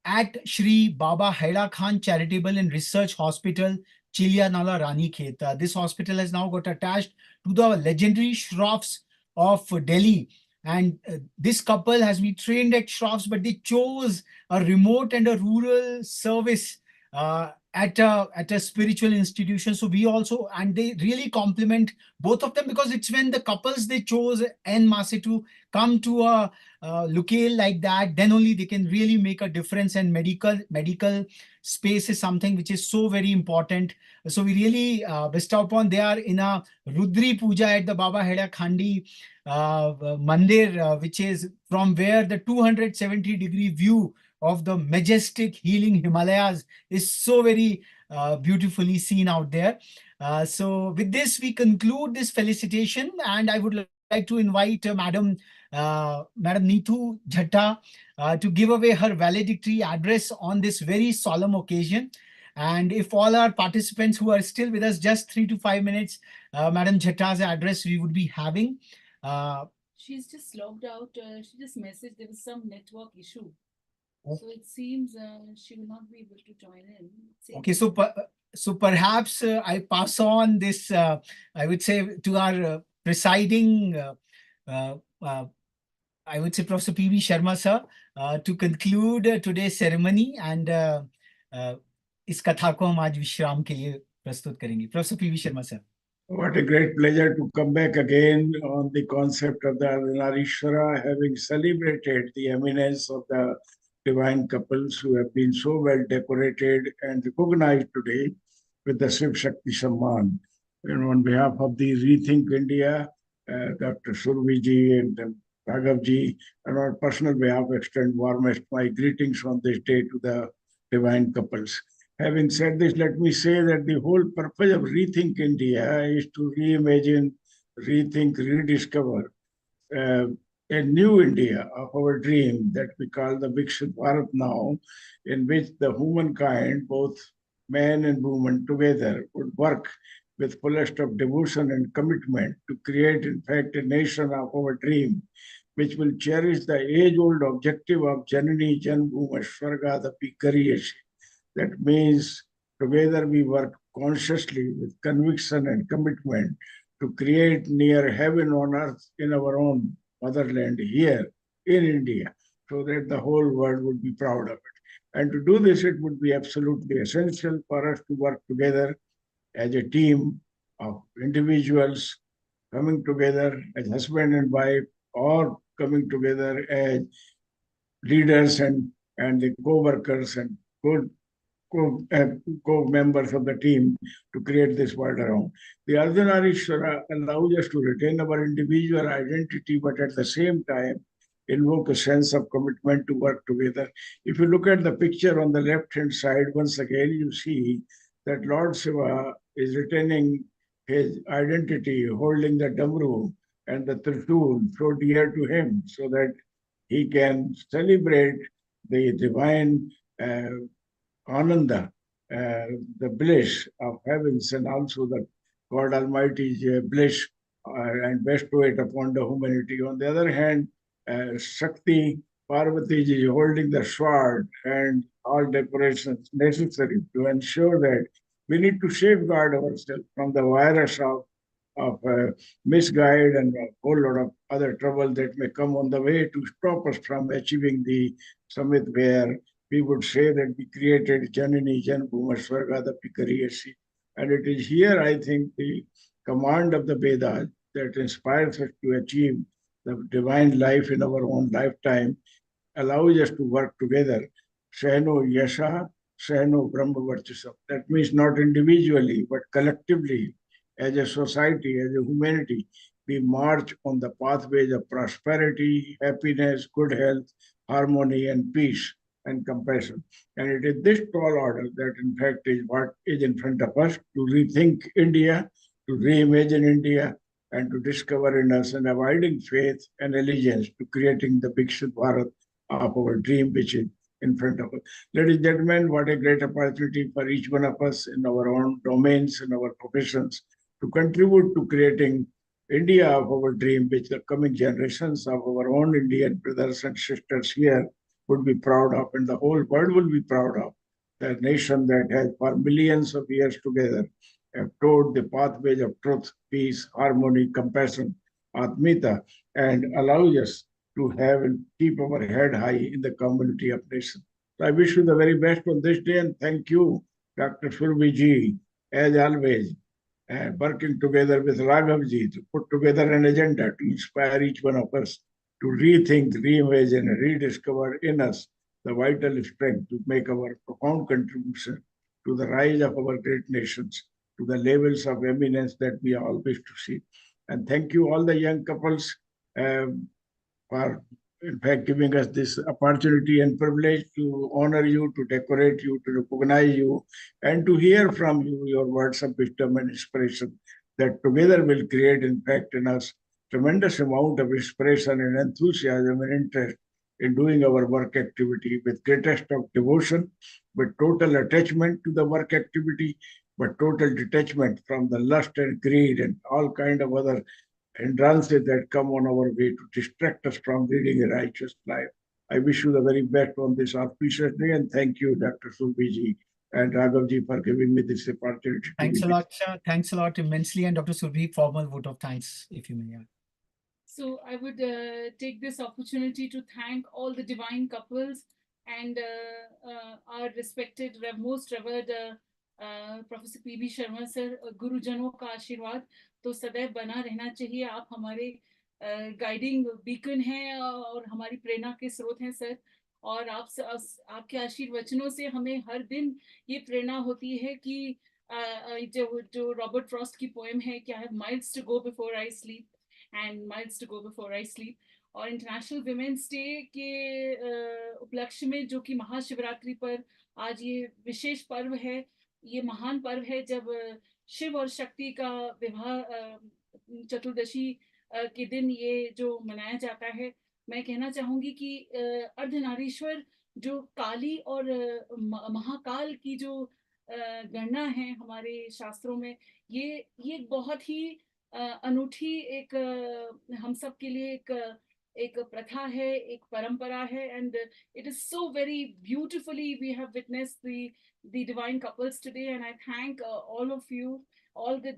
at Shri Baba Haida Khan Charitable and Research Hospital, Chilya Nala Rani Khet. This hospital has now got attached to the legendary Shroffs of Delhi. And this couple has been trained at Shroffs, but they chose a remote and a rural service at a spiritual institution. So we also, and they really complement both of them, because it's when the couples they chose en masse to come to a locale like that, then only they can really make a difference. And medical space is something which is so very important. So we really bestow upon. They are in a Rudri Puja at the Baba Heda Khandi Mandir, which is from where the 270-degree view of the majestic healing Himalayas is so very beautifully seen out there. So with this, we conclude this felicitation, and I would like to invite Madam Neetu Jhatta to give away her valedictory address on this very solemn occasion. And if all our participants who are still with us, just 3 to 5 minutes, Madam Jhatta's address we would be having. She's just logged out. She just messaged there was some network issue. So it seems she will not be able to join in. Okay, so perhaps I pass on this, I would say, to our presiding, I would say, Professor P.B. Sharma sir, to conclude today's ceremony, and इस कथा को हम आज विश्राम के लिए प्रस्तुत करेंगे. Professor P.B. Sharma sir. What a great pleasure to come back again on the concept of the Ardhanarishwara, having celebrated the eminence of the divine couples who have been so well decorated and recognized today with the ShivShakti Samman. And on behalf of the Rethink India, Dr. Survi ji and Raghav ji, and on personal behalf, extend warmest my greetings on this day to the divine couples. Having said this, let me say that the whole purpose of Rethink India is to reimagine, rethink, rediscover a new India of our dream that we call the Viksit Bharat now, in which the humankind, both man and woman together, would work with fullest of devotion and commitment to create, in fact, a nation of our dream, which will cherish the age-old objective of Janani Janbhuma Swargadapi Kariyasi. That means together we work consciously with conviction and commitment to create near heaven on earth in our own motherland here in India, so that the whole world would be proud of it. And to do this, it would be absolutely essential for us to work together as a team of individuals coming together as husband and wife, or coming together as leaders and the co-workers and co-members of the team to create this world around. The Ardhanarishwara allows us to retain our individual identity, but at the same time, invoke a sense of commitment to work together. If you look at the picture on the left-hand side, once again, you see that Lord Shiva is retaining his identity, holding the Damru and the Trishul so dear to him, so that he can celebrate the divine Ananda, the bliss of heavens, and also the God Almighty's bliss and bestow it upon the humanity. On the other hand, Shakti Parvati is holding the sword and all decorations necessary to ensure that we need to safeguard ourselves from the virus of misguide and a whole lot of other trouble that may come on the way to stop us from achieving the summit, where we would say that we created Janani Janbhuma Swargadapi Kariyasi. And it is here, I think, the command of the Vedas that inspires us to achieve the divine life in our own lifetime, allows us to work together. Sehno Yasha, Sehno Brahma Varchasam. That means not individually, but collectively, as a society, as a humanity, we march on the pathways of prosperity, happiness, good health, harmony, and peace and compassion. And it is this tall order that, in fact, is what is in front of us, to rethink India, to reimagine India, and to discover in us an abiding faith and allegiance to creating the Viksit Bharat of our dream, which is in front of us. Ladies and gentlemen, what a great opportunity for each one of us in our own domains and our professions to contribute to creating India of our dream, which the coming generations of our own Indian brothers and sisters here would be proud of, and the whole world will be proud of. the nation that has for millions of years together have trod the pathways of truth, peace, harmony, compassion, Atmita, and allows us to have and keep our head high in the community of nations. So I wish you the very best on this day, and thank you, Dr. Surbi ji, as always, working together with Raghav ji to put together an agenda to inspire each one of us to rethink, reimagine, and rediscover in us the vital strength to make our profound contribution to the rise of our great nations to the levels of eminence that we all wish to see. And thank you all the young couples for in fact giving us this opportunity and privilege to honor you, to decorate you, to recognize you, and to hear from you your words of wisdom and inspiration that together will create in fact in us tremendous amount of inspiration and enthusiasm and interest in doing our work activity with greatest of devotion, with total attachment to the work activity, but total detachment from the lust and greed and all kind of other hindrances that come on our way to distract us from leading a righteous life. I wish you the very best on this auspicious day, and thank you, Dr. Subhiji and Raghavji, for giving me this opportunity. Thanks a lot, sir. Thanks a lot immensely. And Dr. Surbi, formal vote of thanks, if you may. So I would take this opportunity to thank all the divine couples and our respected, most revered professor PB Sharma sir, गुरुजनों का आशीर्वाद तो सदैव बना रहना चाहिए। आप हमारे गाइडिंग बीकन हैं और हमारी प्रेरणा के स्रोत हैं सर, और आपके आशीर्वचनों से हमें हर दिन ये प्रेरणा होती है कि जो रॉबर्ट फ्रॉस्ट की पोएम है क्या है, miles to go before I sleep and miles to go before I sleep, और इंटरनेशनल विमेंस डे के उपलक्ष्य में जो कि महाशिवरात्रि पर आज ये विशेष पर्व है, ये महान पर्व है जब शिव और शक्ति का विवाह चतुर्दशी के दिन ये जो मनाया जाता है। मैं कहना चाहूंगी कि अर्धनारीश्वर जो काली और महाकाल की जो गणना है हमारे शास्त्रों में, ये बहुत ही अनूठी एक हम सब के लिए एक प्रथा है, एक परंपरा है, and it is so very beautifully we have witnessed the divine couples today, and I thank all of you, all the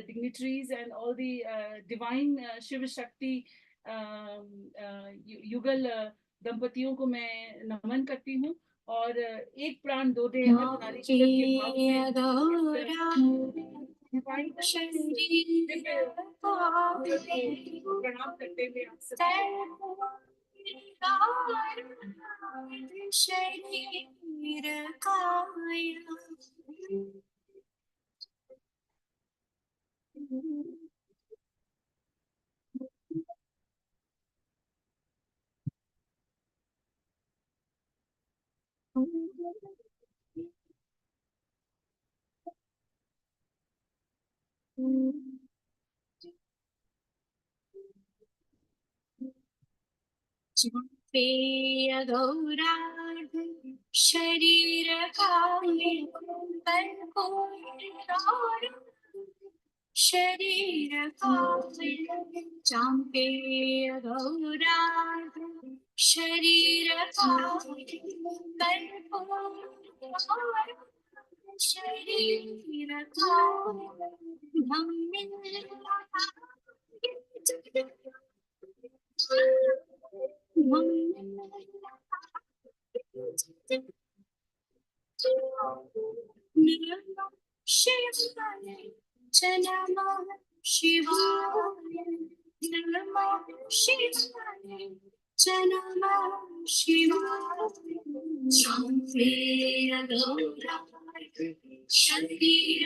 dignitaries and all the divine ShivShakti युगल दंपतियों को मैं नमन करती हूँ और एक प्राण दो दे अर्धनारीश्वर के भाव से प्रणाम करते हुए आप गौरार्ध शरीर शरीर चांपे गौरार्ध शरीर शरीर शिवाय नमः शिवाय नमः शिवाय नमः शिवाय चांपे गौरार्ध शरीर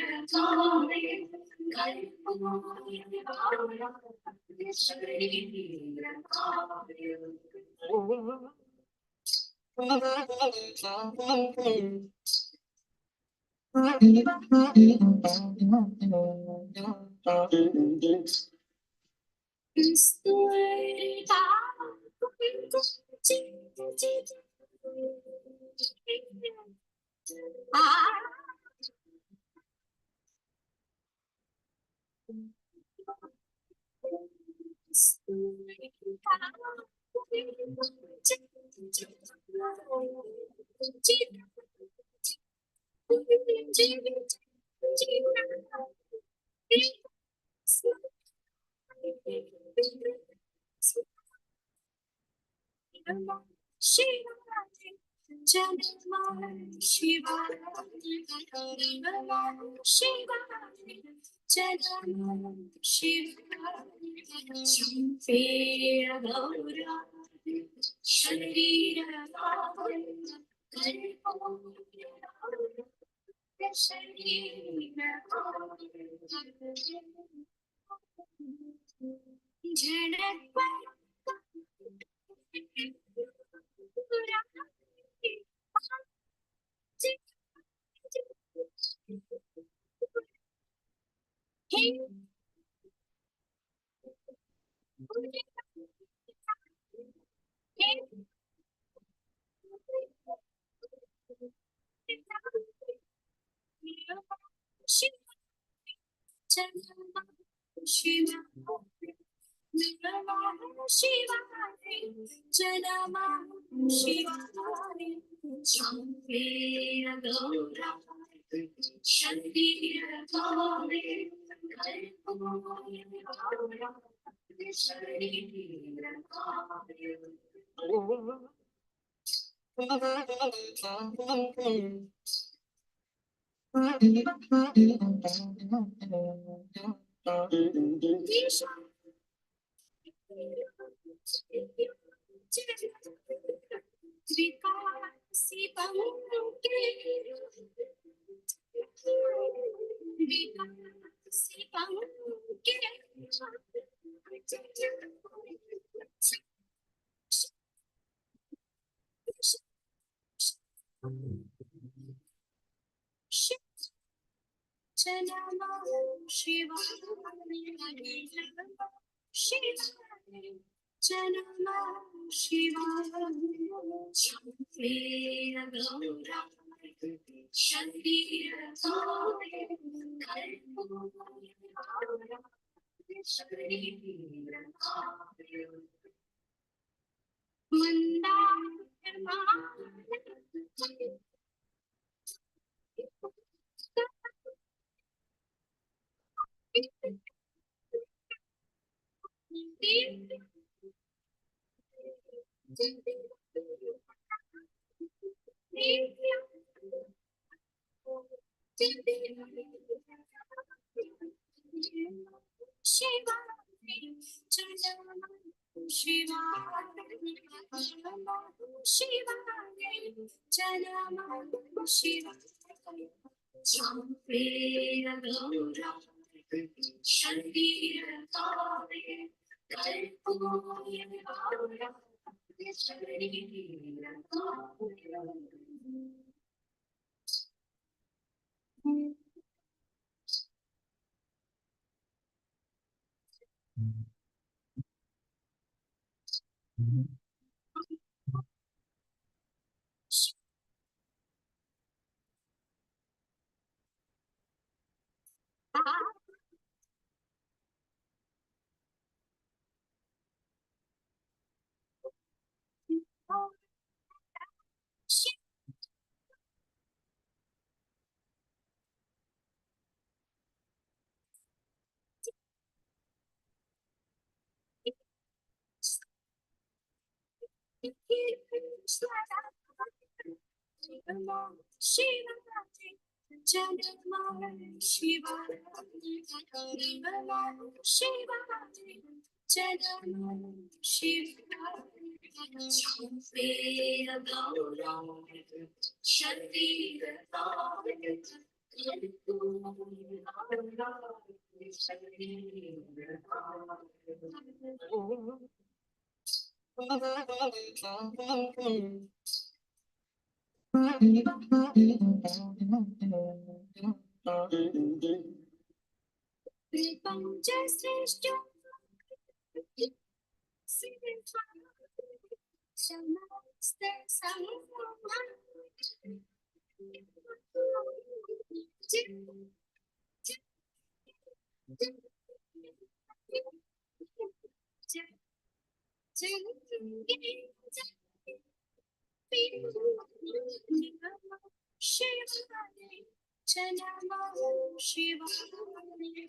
Namo Shivaya,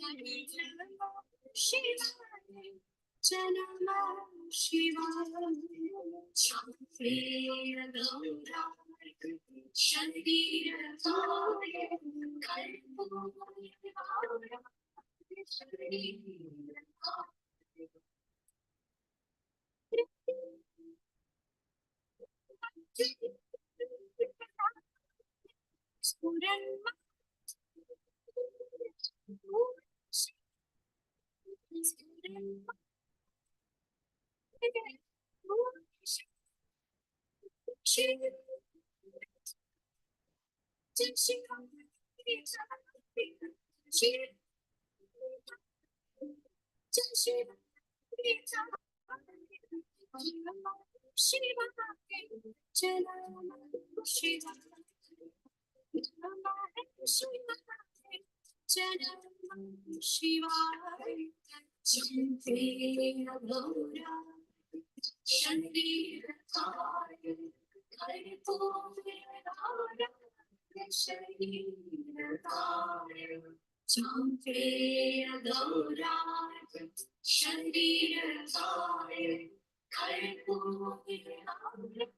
Namo Shivaya, Namo Shivaya, Chantre Gaura, Shantir Gaura, Kalpura, Shantir